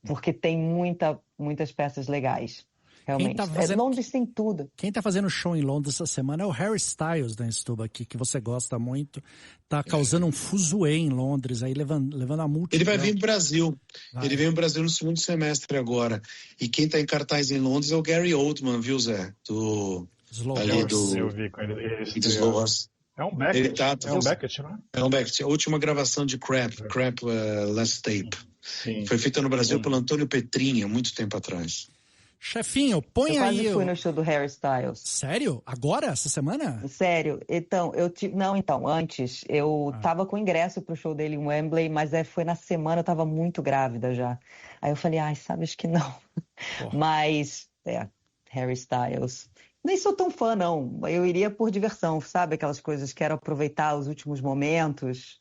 Porque tem muitas peças legais, realmente. Londres tem tudo. Quem tá fazendo show em Londres essa semana é o Harry Styles da Stuba aqui, que você gosta muito. Tá causando um fuzuê em Londres, aí levando a multa. Ele vai vir pro Brasil. Ele vem pro Brasil no segundo semestre agora. E quem tá em cartaz em Londres é o Gary Oldman, viu, Zé? Slow ali Horse. Eu vi com ele. Slow Horse. É um Beckett, é um Beckett, né? É um Beckett. A última gravação de Crap Last Tape. Sim. Foi feita no Brasil pelo Antônio Petrinha, muito tempo atrás. Chefinho, põe aí... Eu quase fui no show do Harry Styles. Sério? Agora? Essa semana? Sério. Então, antes, eu tava com ingresso pro show dele em Wembley, mas foi na semana, eu tava muito grávida já. Aí eu falei, sabe, acho que não. Mas, Harry Styles... Nem sou tão fã, não. Eu iria por diversão, sabe? Aquelas coisas, quero aproveitar os últimos momentos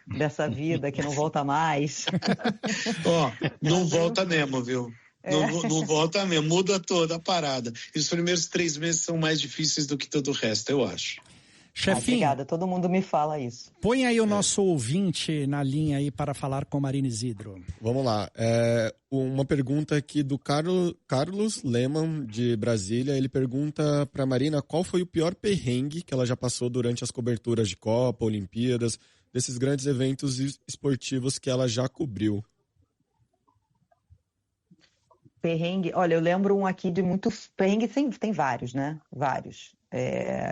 dessa vida que não volta mais. Não volta mesmo, viu? Não volta mesmo, muda toda a parada. E os primeiros 3 meses são mais difíceis do que todo o resto, eu acho. Chefinho, obrigada, todo mundo me fala isso. Põe aí o nosso ouvinte na linha aí para falar com Marina Isidro. Vamos lá. Uma pergunta aqui do Carlos Lehmann, de Brasília. Ele pergunta para Marina qual foi o pior perrengue que ela já passou durante as coberturas de Copa, Olimpíadas, desses grandes eventos esportivos que ela já cobriu. Perrengue, olha, eu lembro um aqui de muito perrengue, tem vários, né? Vários.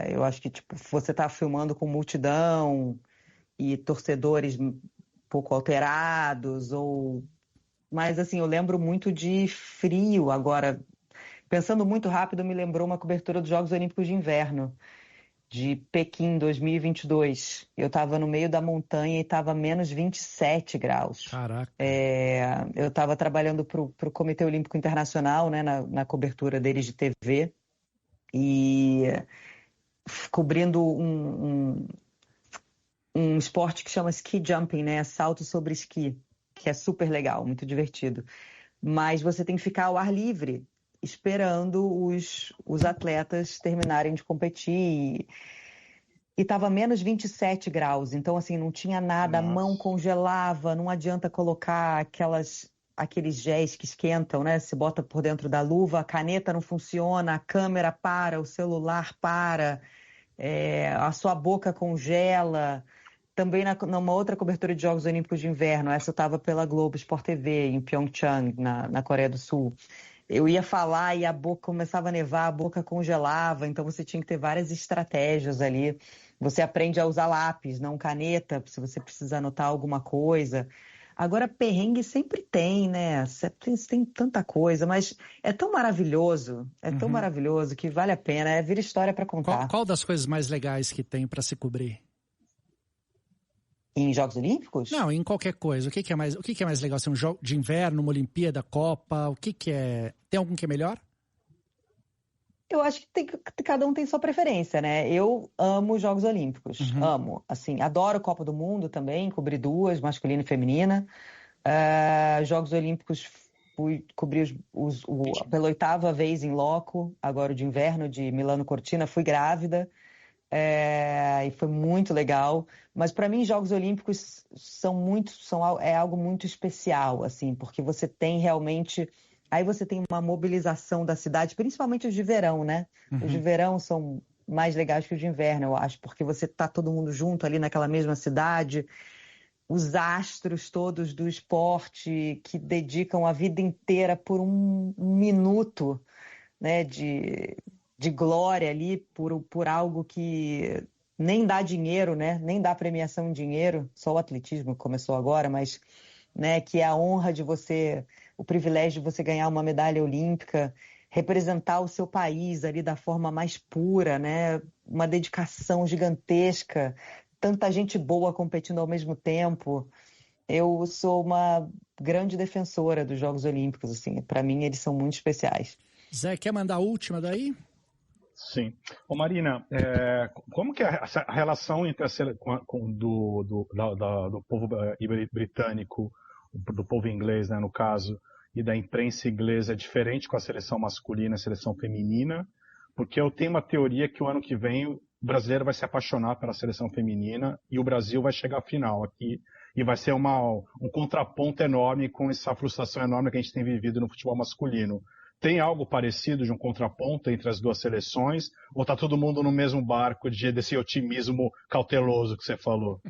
Eu acho que, você tá filmando com multidão e torcedores um pouco alterados, mas, assim, eu lembro muito de frio. Agora, pensando muito rápido, me lembrou uma cobertura dos Jogos Olímpicos de Inverno, de Pequim, 2022. Eu estava no meio da montanha e estava menos 27 graus. Caraca. Eu estava trabalhando para o Comitê Olímpico Internacional, né, na cobertura deles de TV, e cobrindo um esporte que chama ski jumping, né, salto sobre esqui, que é super legal, muito divertido. Mas você tem que ficar ao ar livre, esperando os atletas terminarem de competir. E estava menos 27 graus, então assim, não tinha nada, Nossa. A mão congelava, não adianta colocar aqueles géis que esquentam, né? Se bota por dentro da luva, a caneta não funciona, a câmera para, o celular para, a sua boca congela. Também numa outra cobertura de Jogos Olímpicos de Inverno, essa eu estava pela Globo Sport TV, em Pyeongchang, na Coreia do Sul. Eu ia falar e a boca começava a nevar, a boca congelava, então você tinha que ter várias estratégias ali. Você aprende a usar lápis, não caneta, se você precisar anotar alguma coisa. Agora, perrengue sempre tem, né? Tem tanta coisa, mas é tão maravilhoso, tão maravilhoso que vale a pena, vira história para contar. Qual das coisas mais legais que tem para se cobrir? Em Jogos Olímpicos? Não, em qualquer coisa. O que é mais legal? Ser um jogo de inverno, uma Olimpíada, Copa? O que é? Tem algum que é melhor? Eu acho que cada um tem sua preferência, né? Eu amo os Jogos Olímpicos, amo. Assim, adoro Copa do Mundo também, cobri 2, masculina e feminina. Jogos Olímpicos, cobri pela 8ª vez em loco, agora o de inverno de Milano Cortina, fui grávida. e foi muito legal. Mas para mim, Jogos Olímpicos é algo muito especial, assim, porque você tem realmente... Aí você tem uma mobilização da cidade, principalmente os de verão, né? Os de verão são mais legais que os de inverno, eu acho, porque você tá todo mundo junto ali naquela mesma cidade. Os astros todos do esporte que dedicam a vida inteira por um minuto, né, de glória ali, por algo que nem dá dinheiro, né? Nem dá premiação em dinheiro, só o atletismo começou agora, mas... Né, que é a honra de você, o privilégio de você ganhar uma medalha olímpica, representar o seu país ali da forma mais pura, né, uma dedicação gigantesca, tanta gente boa competindo ao mesmo tempo. Eu sou uma grande defensora dos Jogos Olímpicos, assim, para mim eles são muito especiais. Zé, quer mandar a última daí? Sim. Ô Marina, como que é a relação entre do povo britânico, do povo inglês, né, no caso, e da imprensa inglesa é diferente com a seleção masculina e a seleção feminina? Porque eu tenho uma teoria que o ano que vem o brasileiro vai se apaixonar pela seleção feminina e o Brasil vai chegar à final aqui e vai ser um contraponto enorme com essa frustração enorme que a gente tem vivido no futebol masculino. Tem algo parecido de um contraponto entre as duas seleções? Ou está todo mundo no mesmo barco desse otimismo cauteloso que você falou?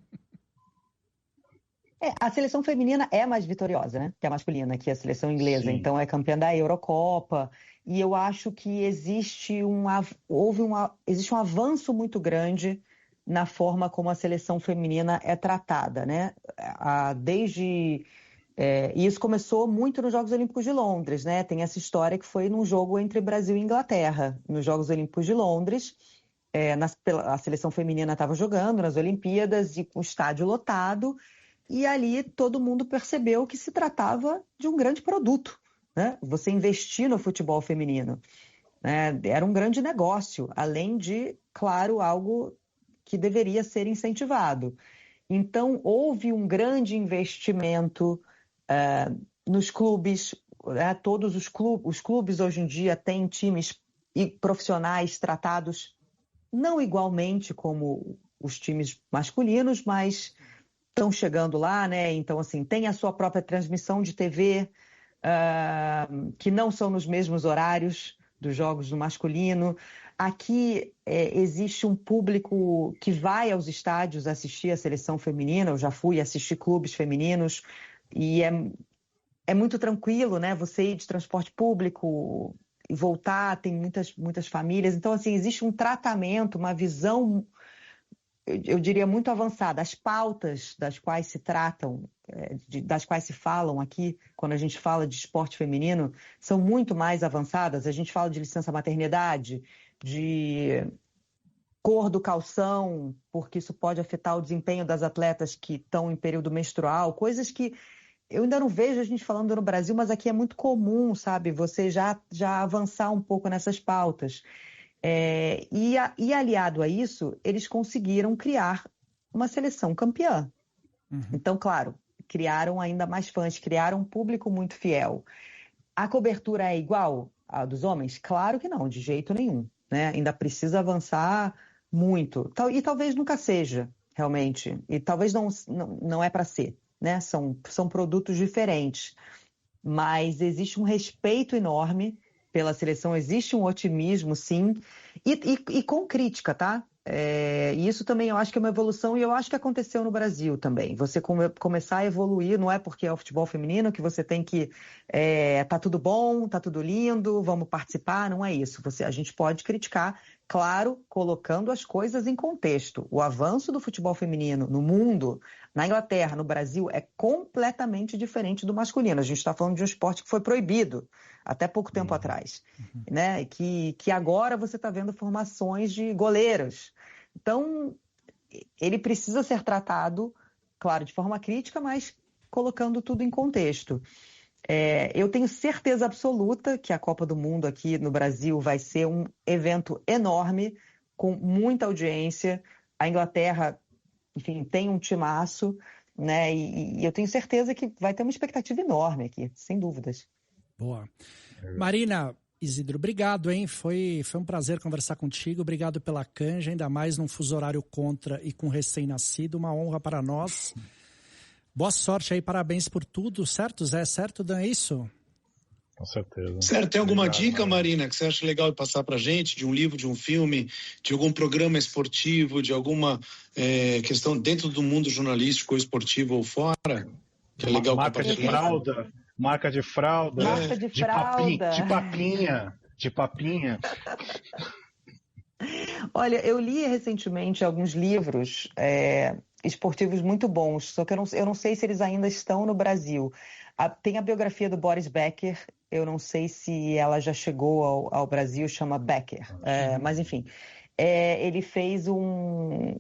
A seleção feminina é mais vitoriosa, né, que a masculina, que a seleção inglesa. Sim. Então é campeã da Eurocopa. E eu acho que existe um avanço muito grande na forma como a seleção feminina é tratada, né? E isso começou muito nos Jogos Olímpicos de Londres, né? Tem essa história que foi num jogo entre Brasil e Inglaterra, nos Jogos Olímpicos de Londres. A seleção feminina estava jogando nas Olimpíadas e com o estádio lotado. E ali todo mundo percebeu que se tratava de um grande produto, né? Você investir no futebol feminino, né? Era um grande negócio, além de, claro, algo que deveria ser incentivado. Então, houve um grande investimento nos clubes, né? Todos os clubes hoje em dia têm times e profissionais tratados não igualmente como os times masculinos, mas estão chegando lá, né? Então, assim, tem a sua própria transmissão de TV, que não são nos mesmos horários dos jogos do masculino. Aqui existe um público que vai aos estádios assistir a seleção feminina. Eu já fui assistir clubes femininos e é muito tranquilo, né? Você ir de transporte público e voltar, tem muitas famílias. Então, assim, existe um tratamento, uma visão, eu diria, muito avançada. As pautas das quais se tratam, das quais se falam aqui, quando a gente fala de esporte feminino, são muito mais avançadas. A gente fala de licença maternidade, de cor do calção, porque isso pode afetar o desempenho das atletas que estão em período menstrual, coisas que eu ainda não vejo a gente falando no Brasil, mas aqui é muito comum, sabe? Você já avançar um pouco nessas pautas. E aliado a isso, eles conseguiram criar uma seleção campeã. Então, claro, criaram ainda mais fãs, criaram um público muito fiel. A cobertura é igual à dos homens? Claro que não, de jeito nenhum, né? Ainda precisa avançar muito. E talvez nunca seja, realmente. E talvez não é para ser, né? São produtos diferentes. Mas existe um respeito enorme pela seleção, existe um otimismo, sim, e com crítica, tá? E isso também eu acho que é uma evolução, e eu acho que aconteceu no Brasil também. Você começar a evoluir, não é porque é o futebol feminino que você tem que tá tudo bom, tá tudo lindo, vamos participar, não é isso. A gente pode criticar, claro, colocando as coisas em contexto. O avanço do futebol feminino no mundo, na Inglaterra, no Brasil, é completamente diferente do masculino. A gente está falando de um esporte que foi proibido até pouco tempo atrás, né? Que agora você está vendo formações de goleiros. Então, ele precisa ser tratado, claro, de forma crítica, mas colocando tudo em contexto. Eu tenho certeza absoluta que a Copa do Mundo aqui no Brasil vai ser um evento enorme, com muita audiência. A Inglaterra, enfim, tem um timaço, né? E eu tenho certeza que vai ter uma expectativa enorme aqui, sem dúvidas. Boa. Marina, Isidro, obrigado, hein? Foi um prazer conversar contigo. Obrigado pela canja, ainda mais num fuso horário contra e com recém-nascido. Uma honra para nós. Boa sorte aí, parabéns por tudo, certo, Zé? Certo, Dan? É isso? Com certeza. Certo, tem alguma dica, Marina, que você acha legal de passar pra gente, de um livro, de um filme, de algum programa esportivo, de alguma questão dentro do mundo jornalístico ou esportivo ou fora? Que é legal compartilhar. Marca de fralda. De papinha. Olha, eu li recentemente alguns livros esportivos muito bons, só que eu não sei se eles ainda estão no Brasil. Tem a biografia do Boris Becker, eu não sei se ela já chegou ao Brasil, chama Becker, mas enfim. Ele fez uma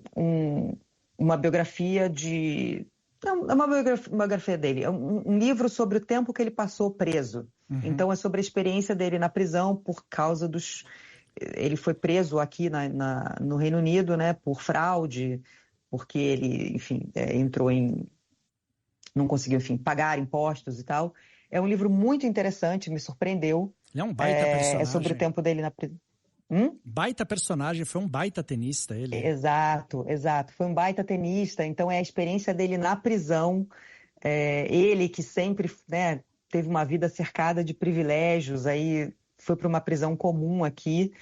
biografia de... Não, é uma biografia dele, é um livro sobre o tempo que ele passou preso. Uhum. Então é sobre a experiência dele na prisão por causa dos... Ele foi preso aqui no Reino Unido, né, por fraude, porque ele, enfim, entrou em... não conseguiu, enfim, pagar impostos e tal. É um livro muito interessante, me surpreendeu. Ele é um baita personagem. É sobre o tempo dele na prisão. Baita personagem, foi um baita tenista ele. Exato. Foi um baita tenista, então é a experiência dele na prisão. Ele que sempre, né, teve uma vida cercada de privilégios, aí foi para uma prisão comum aqui.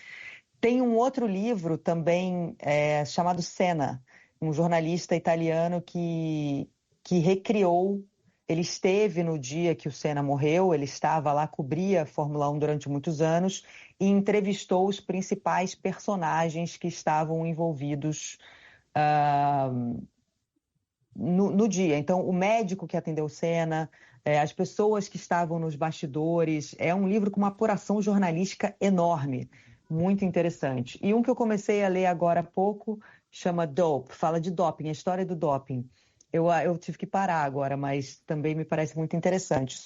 Tem um outro livro também chamado Senna, um jornalista italiano que recriou. Ele esteve no dia que o Senna morreu, ele estava lá, cobria a Fórmula 1 durante muitos anos e entrevistou os principais personagens que estavam envolvidos no dia. Então, o médico que atendeu o Senna, as pessoas que estavam nos bastidores. É um livro com uma apuração jornalística enorme, muito interessante. E um que eu comecei a ler agora há pouco chama Dope, fala de doping, a história do doping. Eu tive que parar agora, mas também me parece muito interessante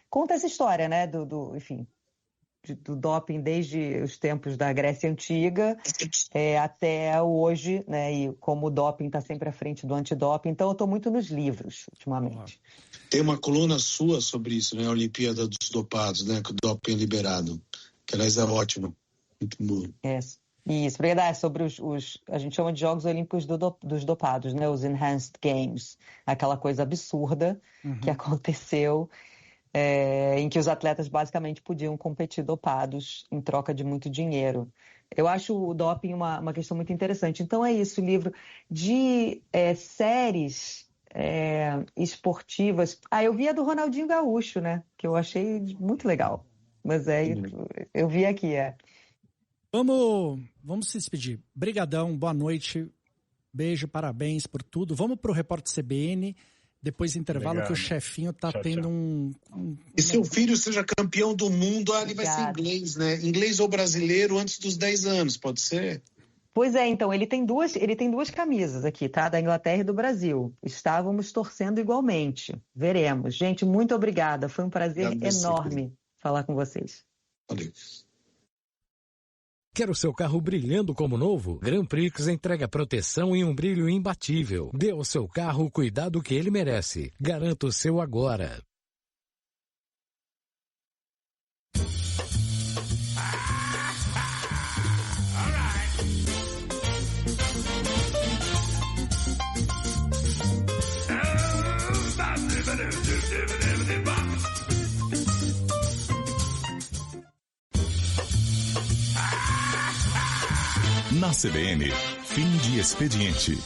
conta essa história, né, do doping desde os tempos da Grécia Antiga até hoje, né, e como o doping está sempre à frente do antidoping. Então eu estou muito nos livros ultimamente. Tem uma coluna sua sobre isso, né, a Olimpíada dos Dopados, né, que o doping é liberado, que aliás é ótimo, muito bom. Isso, verdade, sobre a gente chama de Jogos Olímpicos dos Dopados, né? Os Enhanced Games, aquela coisa absurda que aconteceu, em que os atletas basicamente podiam competir dopados em troca de muito dinheiro. Eu acho o doping uma questão muito interessante. Então é isso, o livro de séries esportivas. Eu vi a do Ronaldinho Gaúcho, né? Que eu achei muito legal, mas eu vi aqui, Vamos se despedir. Brigadão, boa noite, beijo, parabéns por tudo. Vamos pro Repórter CBN, depois do intervalo. Obrigado. Que o chefinho tá tendo E seu filho seja campeão do mundo, ele vai ser inglês, né? Inglês ou brasileiro antes dos 10 anos, pode ser? Pois é, então, ele tem duas camisas aqui, tá? Da Inglaterra e do Brasil. Estávamos torcendo igualmente. Veremos. Gente, muito obrigada. Foi um prazer enorme falar com vocês. Valeu. Quer o seu carro brilhando como novo? Grand Prix entrega proteção e um brilho imbatível. Dê ao seu carro o cuidado que ele merece. Garanta o seu agora. Na CBN, fim de expediente.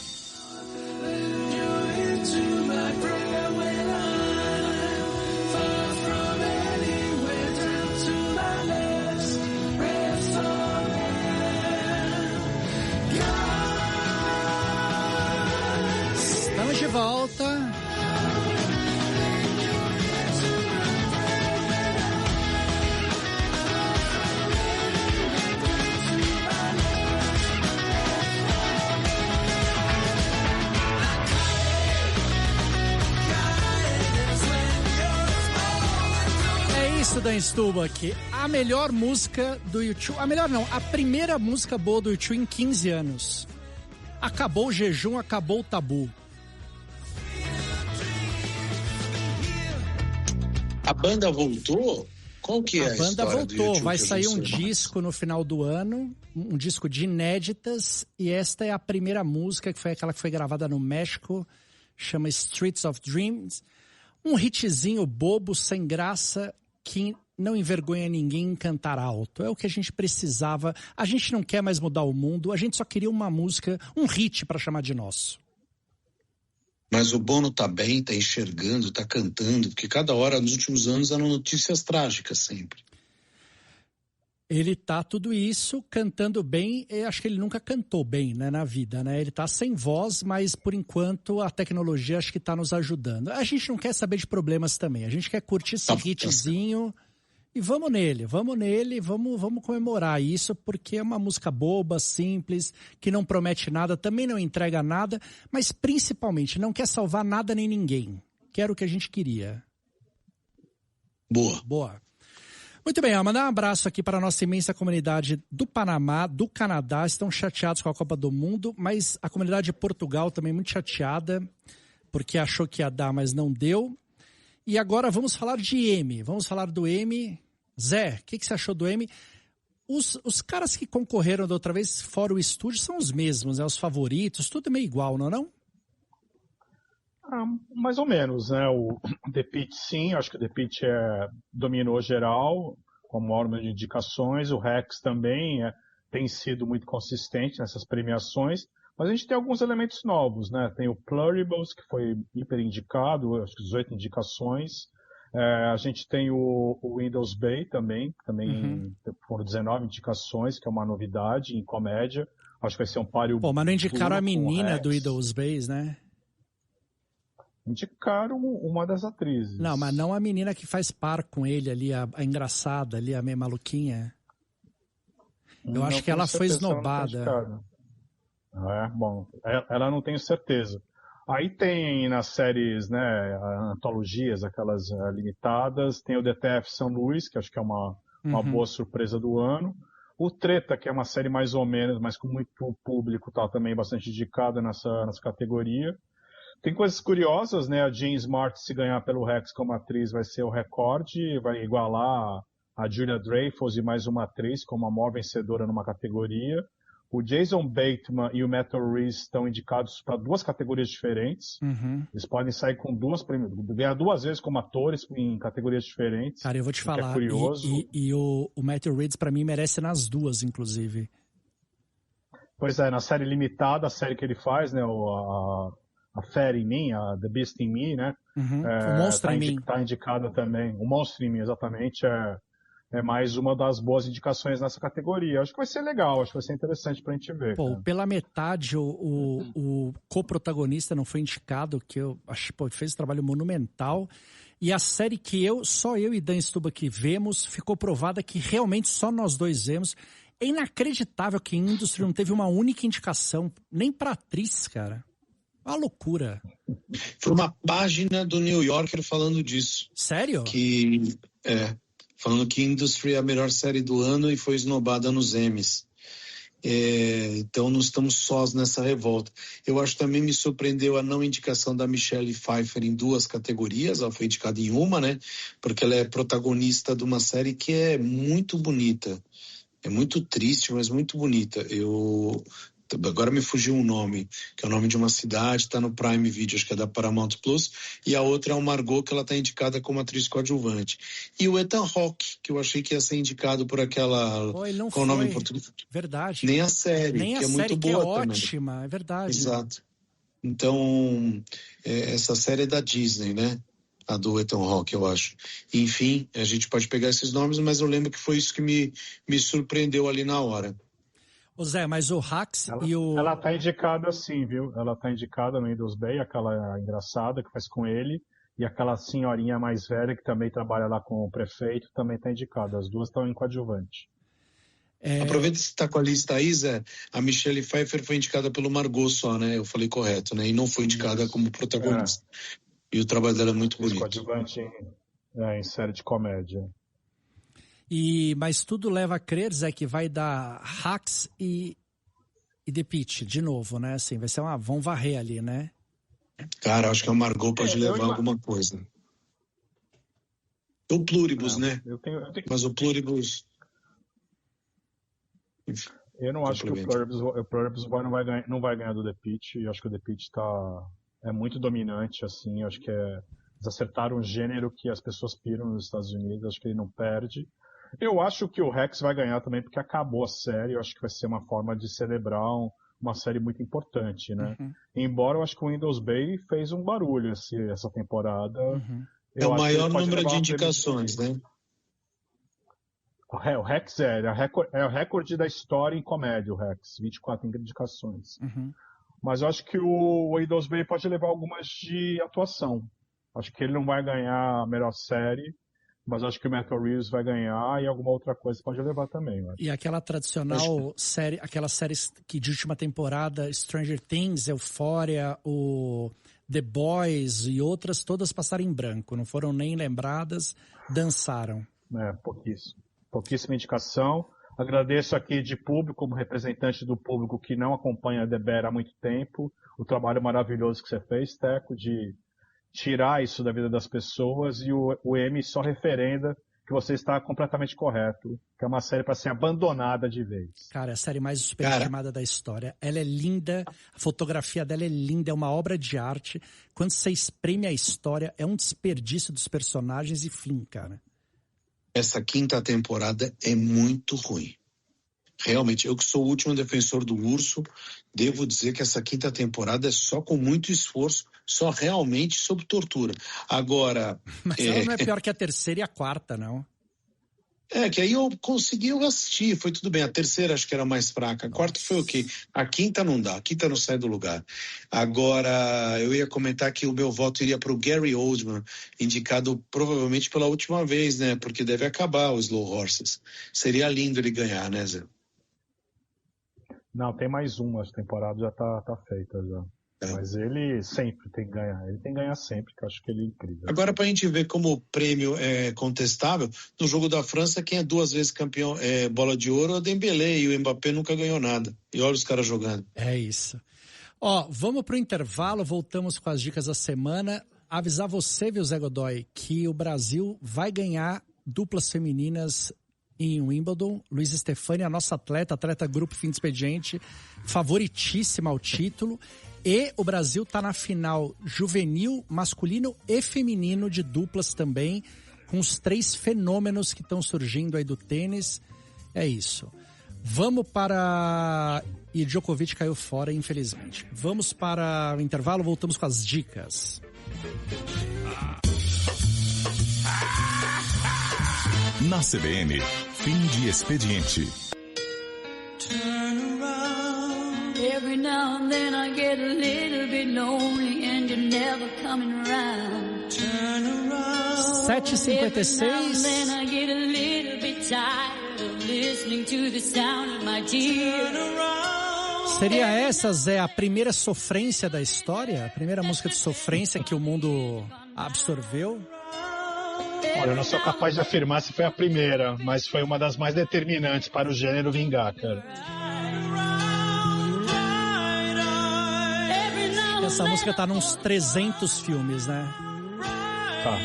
Estamos de volta. Dan Stubach, a melhor música do YouTube, a primeira música boa do YouTube em 15 anos. Acabou o jejum, acabou o tabu. A banda voltou? Qual que é a banda história voltou, do YouTube? vai sair um mais? disco no final do ano, um disco de inéditas, e esta é a primeira música, que foi aquela que foi gravada no México, chama Streets of Dreams. Um hitzinho bobo, sem graça, que não envergonha ninguém em cantar alto. É o que a gente precisava. A gente não quer mais mudar o mundo, a gente só queria uma música, um hit para chamar de nosso. Mas o Bono tá bem, tá enxergando, tá cantando, porque cada hora, nos últimos anos, eram notícias trágicas sempre. Ele tá tudo isso cantando bem. Eu acho que ele nunca cantou bem, né, na vida, né? Ele tá sem voz, mas por enquanto a tecnologia acho que tá nos ajudando. A gente não quer saber de problemas também. A gente quer curtir esse hitzinho e vamos nele, vamos comemorar isso, porque é uma música boba, simples, que não promete nada, também não entrega nada, mas principalmente não quer salvar nada nem ninguém. Que era o que a gente queria. Boa. Muito bem, mandar um abraço aqui para a nossa imensa comunidade do Panamá, do Canadá, estão chateados com a Copa do Mundo, mas a comunidade de Portugal também muito chateada, porque achou que ia dar, mas não deu. E agora vamos falar de M, vamos falar do M. Zé, o que você achou do M? Os caras que concorreram da outra vez, fora o estúdio, são os mesmos, né? Os favoritos, tudo meio igual, não é não? Mais ou menos, né? O The Pitch, sim, acho que o The Pitch dominou geral, com a maior número de indicações. O Rex também tem sido muito consistente nessas premiações, mas a gente tem alguns elementos novos, né? Tem o Pluribles, que foi hiper indicado, acho que 18 indicações. A gente tem o Windows Bay também foram 19 indicações, que é uma novidade em comédia. Acho que vai ser um páreo. Pô, mas não indicaram a menina do Windows Bay, né? Indicaram uma das atrizes. Não, mas não a menina que faz par com ele ali, a engraçada ali, a meio maluquinha. Eu acho que ela foi esnobada. Bom, ela não tenho certeza. Aí tem nas séries, né, antologias, aquelas limitadas, tem o DTF São Luís, que acho que é uma boa surpresa do ano. O Treta, que é uma série mais ou menos, mas com muito público, tá também bastante indicada nessa categoria. Tem coisas curiosas, né? A Jean Smart, se ganhar pelo Rex como atriz, vai ser o recorde, vai igualar a Julia Dreyfus e mais uma atriz como a maior vencedora numa categoria. O Jason Bateman e o Matthew Rhys estão indicados para 2 categorias diferentes. Eles podem sair com ganhar 2 vezes como atores em categorias diferentes. Cara, eu vou te falar. É curioso. E o Matthew Rhys, para mim, merece nas 2, inclusive. Pois é, na série limitada, a série que ele faz, né? A Fera em Mim, a The Beast in Me, né? O Monstro em Mim. Está indicada também. O Monstro em Mim, exatamente, é mais uma das boas indicações nessa categoria. Acho que vai ser legal, acho que vai ser interessante pra gente ver. Pô, pela metade, o co-protagonista não foi indicado, que eu acho que fez um trabalho monumental. E a série que só eu e Dan Stuba que vemos, ficou provada que realmente só nós 2 vemos. É inacreditável que Industry não teve uma única indicação, nem pra atriz, cara. Uma loucura. Foi uma página do New Yorker falando disso. Sério? Falando que Industry é a melhor série do ano e foi esnobada nos Emmys. Então não estamos sós nessa revolta. Eu acho que também me surpreendeu a não indicação da Michelle Pfeiffer em 2 categorias. Ela foi indicada em uma, né? Porque ela é protagonista de uma série que é muito bonita. É muito triste, mas muito bonita. Agora me fugiu um nome, que é o nome de uma cidade, está no Prime Video, acho que é da Paramount Plus, e a outra é o Margot, que ela está indicada como atriz coadjuvante. E o Ethan Hawke, que eu achei que ia ser indicado por aquela... Qual o nome em português? Verdade. Nem a série, Nem que a é série, muito que boa é também. ótima, é verdade. Exato. Então, essa série é da Disney, né? A do Ethan Hawke, eu acho. Enfim, a gente pode pegar esses nomes, mas eu lembro que foi isso que me surpreendeu ali na hora. Ô Zé, mas o Hax e o... Ela tá indicada sim, viu? Ela tá indicada no Windows Bay, aquela engraçada que faz com ele, e aquela senhorinha mais velha que também trabalha lá com o prefeito, também tá indicada. As 2 estão em coadjuvante. Aproveita que você está com a lista aí, Zé. A Michelle Pfeiffer foi indicada pelo Margot só, né? Eu falei correto, né? E não foi indicada como protagonista. E o trabalho dela é muito bonito. Coadjuvante em série de comédia. Mas tudo leva a crer, Zé, que vai dar Hax e The Pitch de novo, né? Assim, vai ser vão varrer ali, né? Cara, acho que a Margot pode levar alguma coisa. O pluribus, né? Mas o pluribus... Enfim, eu não acho que o pluribus não vai ganhar do The Pitch. Eu acho que o The Pitch é muito dominante, assim. Eu acho que eles acertaram um gênero que as pessoas piram nos Estados Unidos. Acho que ele não perde. Eu acho que o Rex vai ganhar também porque acabou a série. Eu acho que vai ser uma forma de celebrar uma série muito importante, né? Uhum. Embora eu acho que o Windows Bay fez um barulho essa temporada. Uhum. É o maior número de indicações, né? O Rex é o recorde da história em comédia, o Rex. 24 indicações. Uhum. Mas eu acho que o Windows Bay pode levar algumas de atuação. Acho que ele não vai ganhar a melhor série, mas acho que o Michael Reeves vai ganhar e alguma outra coisa pode levar também. E aquela tradicional série, aquelas séries que de última temporada, Stranger Things, Euphoria, o The Boys e outras, todas passaram em branco, não foram nem lembradas, dançaram. Pouquíssima indicação. Agradeço aqui de público, como representante do público que não acompanha a The Bear há muito tempo, o trabalho maravilhoso que você fez, Teco, de tirar isso da vida das pessoas, e o M só referenda que você está completamente correto, que é uma série para ser abandonada de vez. Cara, é a série mais superestimada da história. Ela é linda, a fotografia dela é linda, é uma obra de arte. Quando você espreme a história, é um desperdício dos personagens e fim, cara. Essa quinta temporada é muito ruim. Realmente, eu que sou o último defensor do Urso, devo dizer que essa quinta temporada é só com muito esforço, só realmente sob tortura. Agora... Mas ela não é pior que a terceira e a quarta, não? Que aí eu consegui assistir, foi tudo bem. A terceira acho que era mais fraca, a quarta foi ok. A quinta não dá, a quinta não sai do lugar. Agora, eu ia comentar que o meu voto iria para o Gary Oldman, indicado provavelmente pela última vez, né? Porque deve acabar o Slow Horses. Seria lindo ele ganhar, né, Zé? Não, tem mais uma, a temporada já tá feita já. Mas ele sempre tem que ganhar. Ele tem que ganhar sempre, que eu acho que ele é incrível. Agora, pra gente ver como o prêmio é contestável, no jogo da França, quem é 2 vezes campeão bola de ouro é o Dembélé, e o Mbappé nunca ganhou nada. E olha os caras jogando. É isso. Vamos pro intervalo, voltamos com as dicas da semana. Avisar você, viu, Zé Godoy, que o Brasil vai ganhar duplas femininas em Wimbledon. Luiz Stefani, a nossa atleta Grupo Fim de Expediente, favoritíssima ao título. E o Brasil está na final juvenil, masculino e feminino de duplas também, com os 3 fenômenos que estão surgindo aí do tênis. É isso. Vamos para... E Djokovic caiu fora, infelizmente. Vamos para o intervalo, voltamos com as dicas. Na CBN, Fim de Expediente. Every now and then I get a little bit lonely and you're never coming around. Turn around. 7h56. Then I get a little bit tired of listening to the sound of my tears. Seria essa, Zé, a primeira sofrência da história? A primeira música de sofrência que o mundo absorveu? Olha, eu não sou capaz de afirmar se foi a primeira, mas foi uma das mais determinantes para o gênero vingar, cara. Essa música tá nos 300 filmes, né? Tá.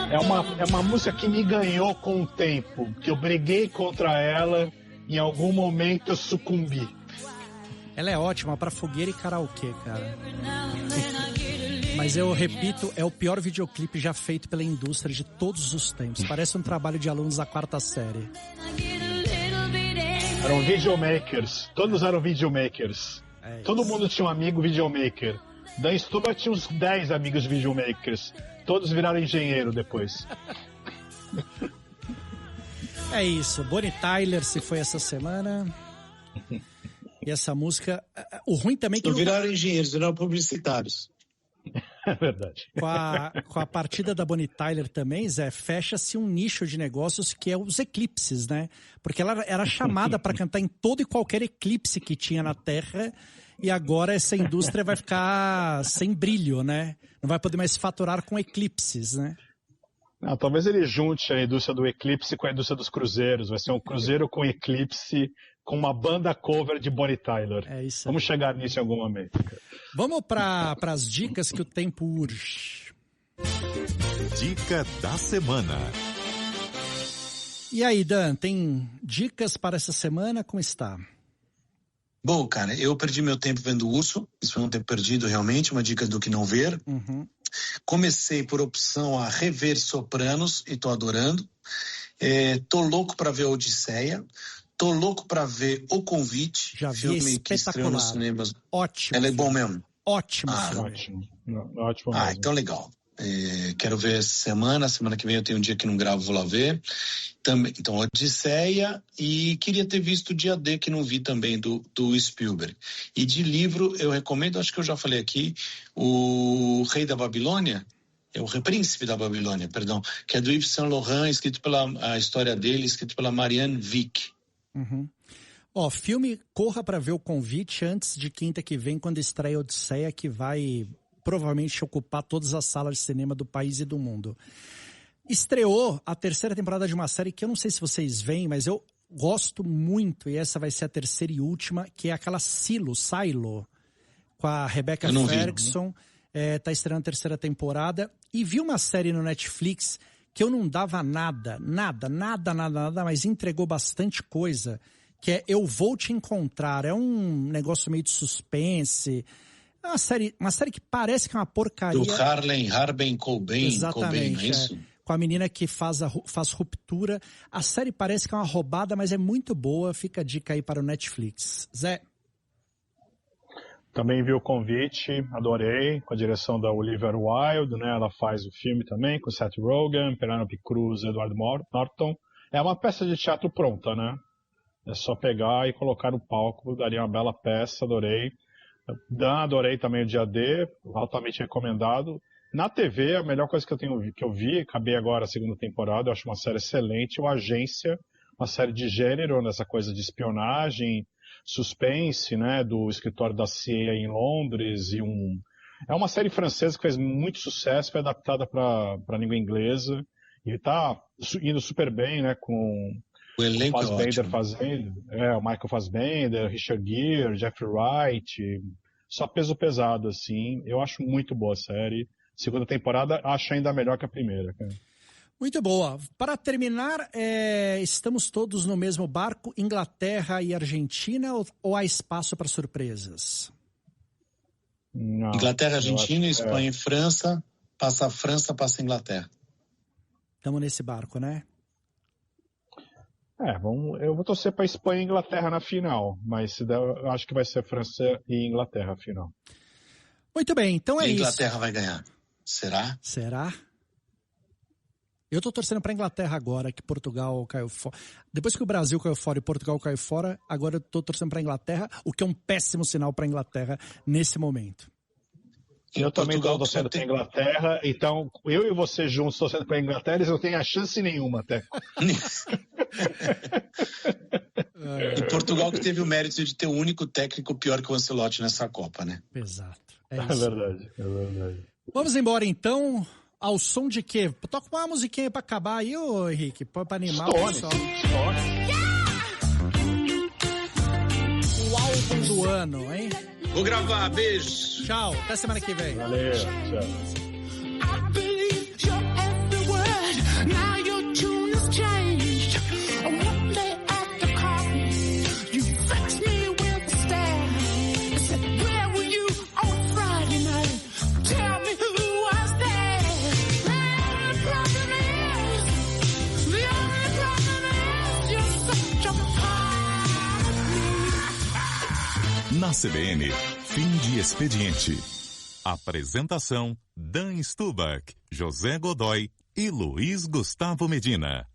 É uma música que me ganhou com o tempo, que eu briguei contra ela, em algum momento eu sucumbi. Ela é ótima pra fogueira e karaokê, cara. Mas eu repito, é o pior videoclipe já feito pela indústria de todos os tempos. Parece um trabalho de alunos da 4ª série. Eram videomakers, todos eram videomakers. Todo mundo tinha um amigo videomaker. Dan Stuba tinha uns 10 amigos videomakers. Todos viraram engenheiro depois. É isso. Bonnie Tyler se foi essa semana. E essa música... O ruim também... Não viraram engenheiros, viraram publicitários. É verdade. Com a partida da Bonnie Tyler também, Zé, fecha-se um nicho de negócios que é os eclipses, né? Porque ela era chamada para cantar em todo e qualquer eclipse que tinha na Terra, e agora essa indústria vai ficar sem brilho, né? Não vai poder mais faturar com eclipses, né? Não, talvez ele junte a indústria do eclipse com a indústria dos cruzeiros. Vai ser um cruzeiro com eclipse, com uma banda cover de Bonnie Tyler. É isso. Vamos chegar nisso em algum momento. Vamos para as dicas que o tempo urge. Dica da semana. E aí, Dan, tem dicas para essa semana? Como está? Bom, cara, eu perdi meu tempo vendo Urso. Isso foi um tempo perdido, realmente. Uma dica do que não ver. Comecei por opção a rever Sopranos e tô adorando. Tô louco para ver Odisseia. Tô louco para ver O Convite. Já vi, filme que estreou nos cinemas. Ótimo. Ela é filme. bom mesmo. Ótimo. Ótimo mesmo. Então legal. Quero ver semana que vem eu tenho um dia que não gravo, vou lá ver. Também, então, Odisseia, e queria ter visto o Dia D, que não vi também, do Spielberg. E de livro, eu recomendo, acho que eu já falei aqui, o Rei da Babilônia, o Príncipe da Babilônia, perdão, que é do Yves Saint Laurent, a história dele, escrito pela Marianne Vick. Filme, corra para ver O Convite antes de quinta que vem, quando estreia Odisseia, que vai provavelmente ocupar todas as salas de cinema do país e do mundo. Estreou a terceira temporada de uma série que eu não sei se vocês veem, mas eu gosto muito, e essa vai ser a terceira e última, que é aquela Silo, com a Rebecca Ferguson. Tá estreando a terceira temporada. E vi uma série no Netflix que eu não dava nada, mas entregou bastante coisa, que é Eu Vou Te Encontrar. É um negócio meio de suspense. É uma série que parece que é uma porcaria. Do Harben Coben. Exatamente, Coben, é isso? Com a menina que faz Ruptura. A série parece que é uma roubada, mas é muito boa. Fica a dica aí para o Netflix. Zé? Também vi O Convite, adorei, com a direção da Olivia Wilde, né? Ela faz o filme também, com Seth Rogen, Penelope Cruz, Edward Norton. É uma peça de teatro pronta, né? É só pegar e colocar no palco, daria uma bela peça, adorei. Adorei também o Dia D, altamente recomendado. Na TV, a melhor coisa que eu vi, acabei agora a segunda temporada, eu acho uma série excelente, o Agência, uma série de gênero, nessa coisa de espionagem, suspense, né, do escritório da CIA em Londres, é uma série francesa que fez muito sucesso, foi adaptada para a língua inglesa, e está indo super bem, né, com o elenco Fassbender fazendo, o Michael Fassbender, Richard Gere, Jeffrey Wright, só peso pesado, assim. Eu acho muito boa a série. Segunda temporada, acho ainda melhor que a primeira. Cara. Muito boa. Para terminar, estamos todos no mesmo barco, Inglaterra e Argentina, ou há espaço para surpresas? Não, Inglaterra, Argentina, Espanha e França. Passa a França, passa a Inglaterra. Estamos nesse barco, né? Eu vou torcer para Espanha e Inglaterra na final, mas se der, eu acho que vai ser França e Inglaterra a final. Muito bem, então é isso. A Inglaterra vai ganhar. Será? Eu tô torcendo pra Inglaterra agora, que Portugal caiu fora. Depois que o Brasil caiu fora e Portugal caiu fora, agora eu tô torcendo pra Inglaterra, o que é um péssimo sinal pra Inglaterra nesse momento. Eu também tô torcendo pra Inglaterra, então eu e você juntos torcendo pra Inglaterra, eles não têm a chance nenhuma até. E Portugal que teve o mérito de ter o único técnico pior que o Ancelotti nessa Copa, né? Exato. É verdade. Vamos embora então, ao som de quê? Toca uma musiquinha pra acabar aí, ô Henrique, pra animar o pessoal. O álbum do ano, hein? Vou gravar, beijo. Tchau, até semana que vem. Valeu, tchau. Na CBN, fim de expediente. Apresentação: Dan Stubach, José Godoy e Luiz Gustavo Medina.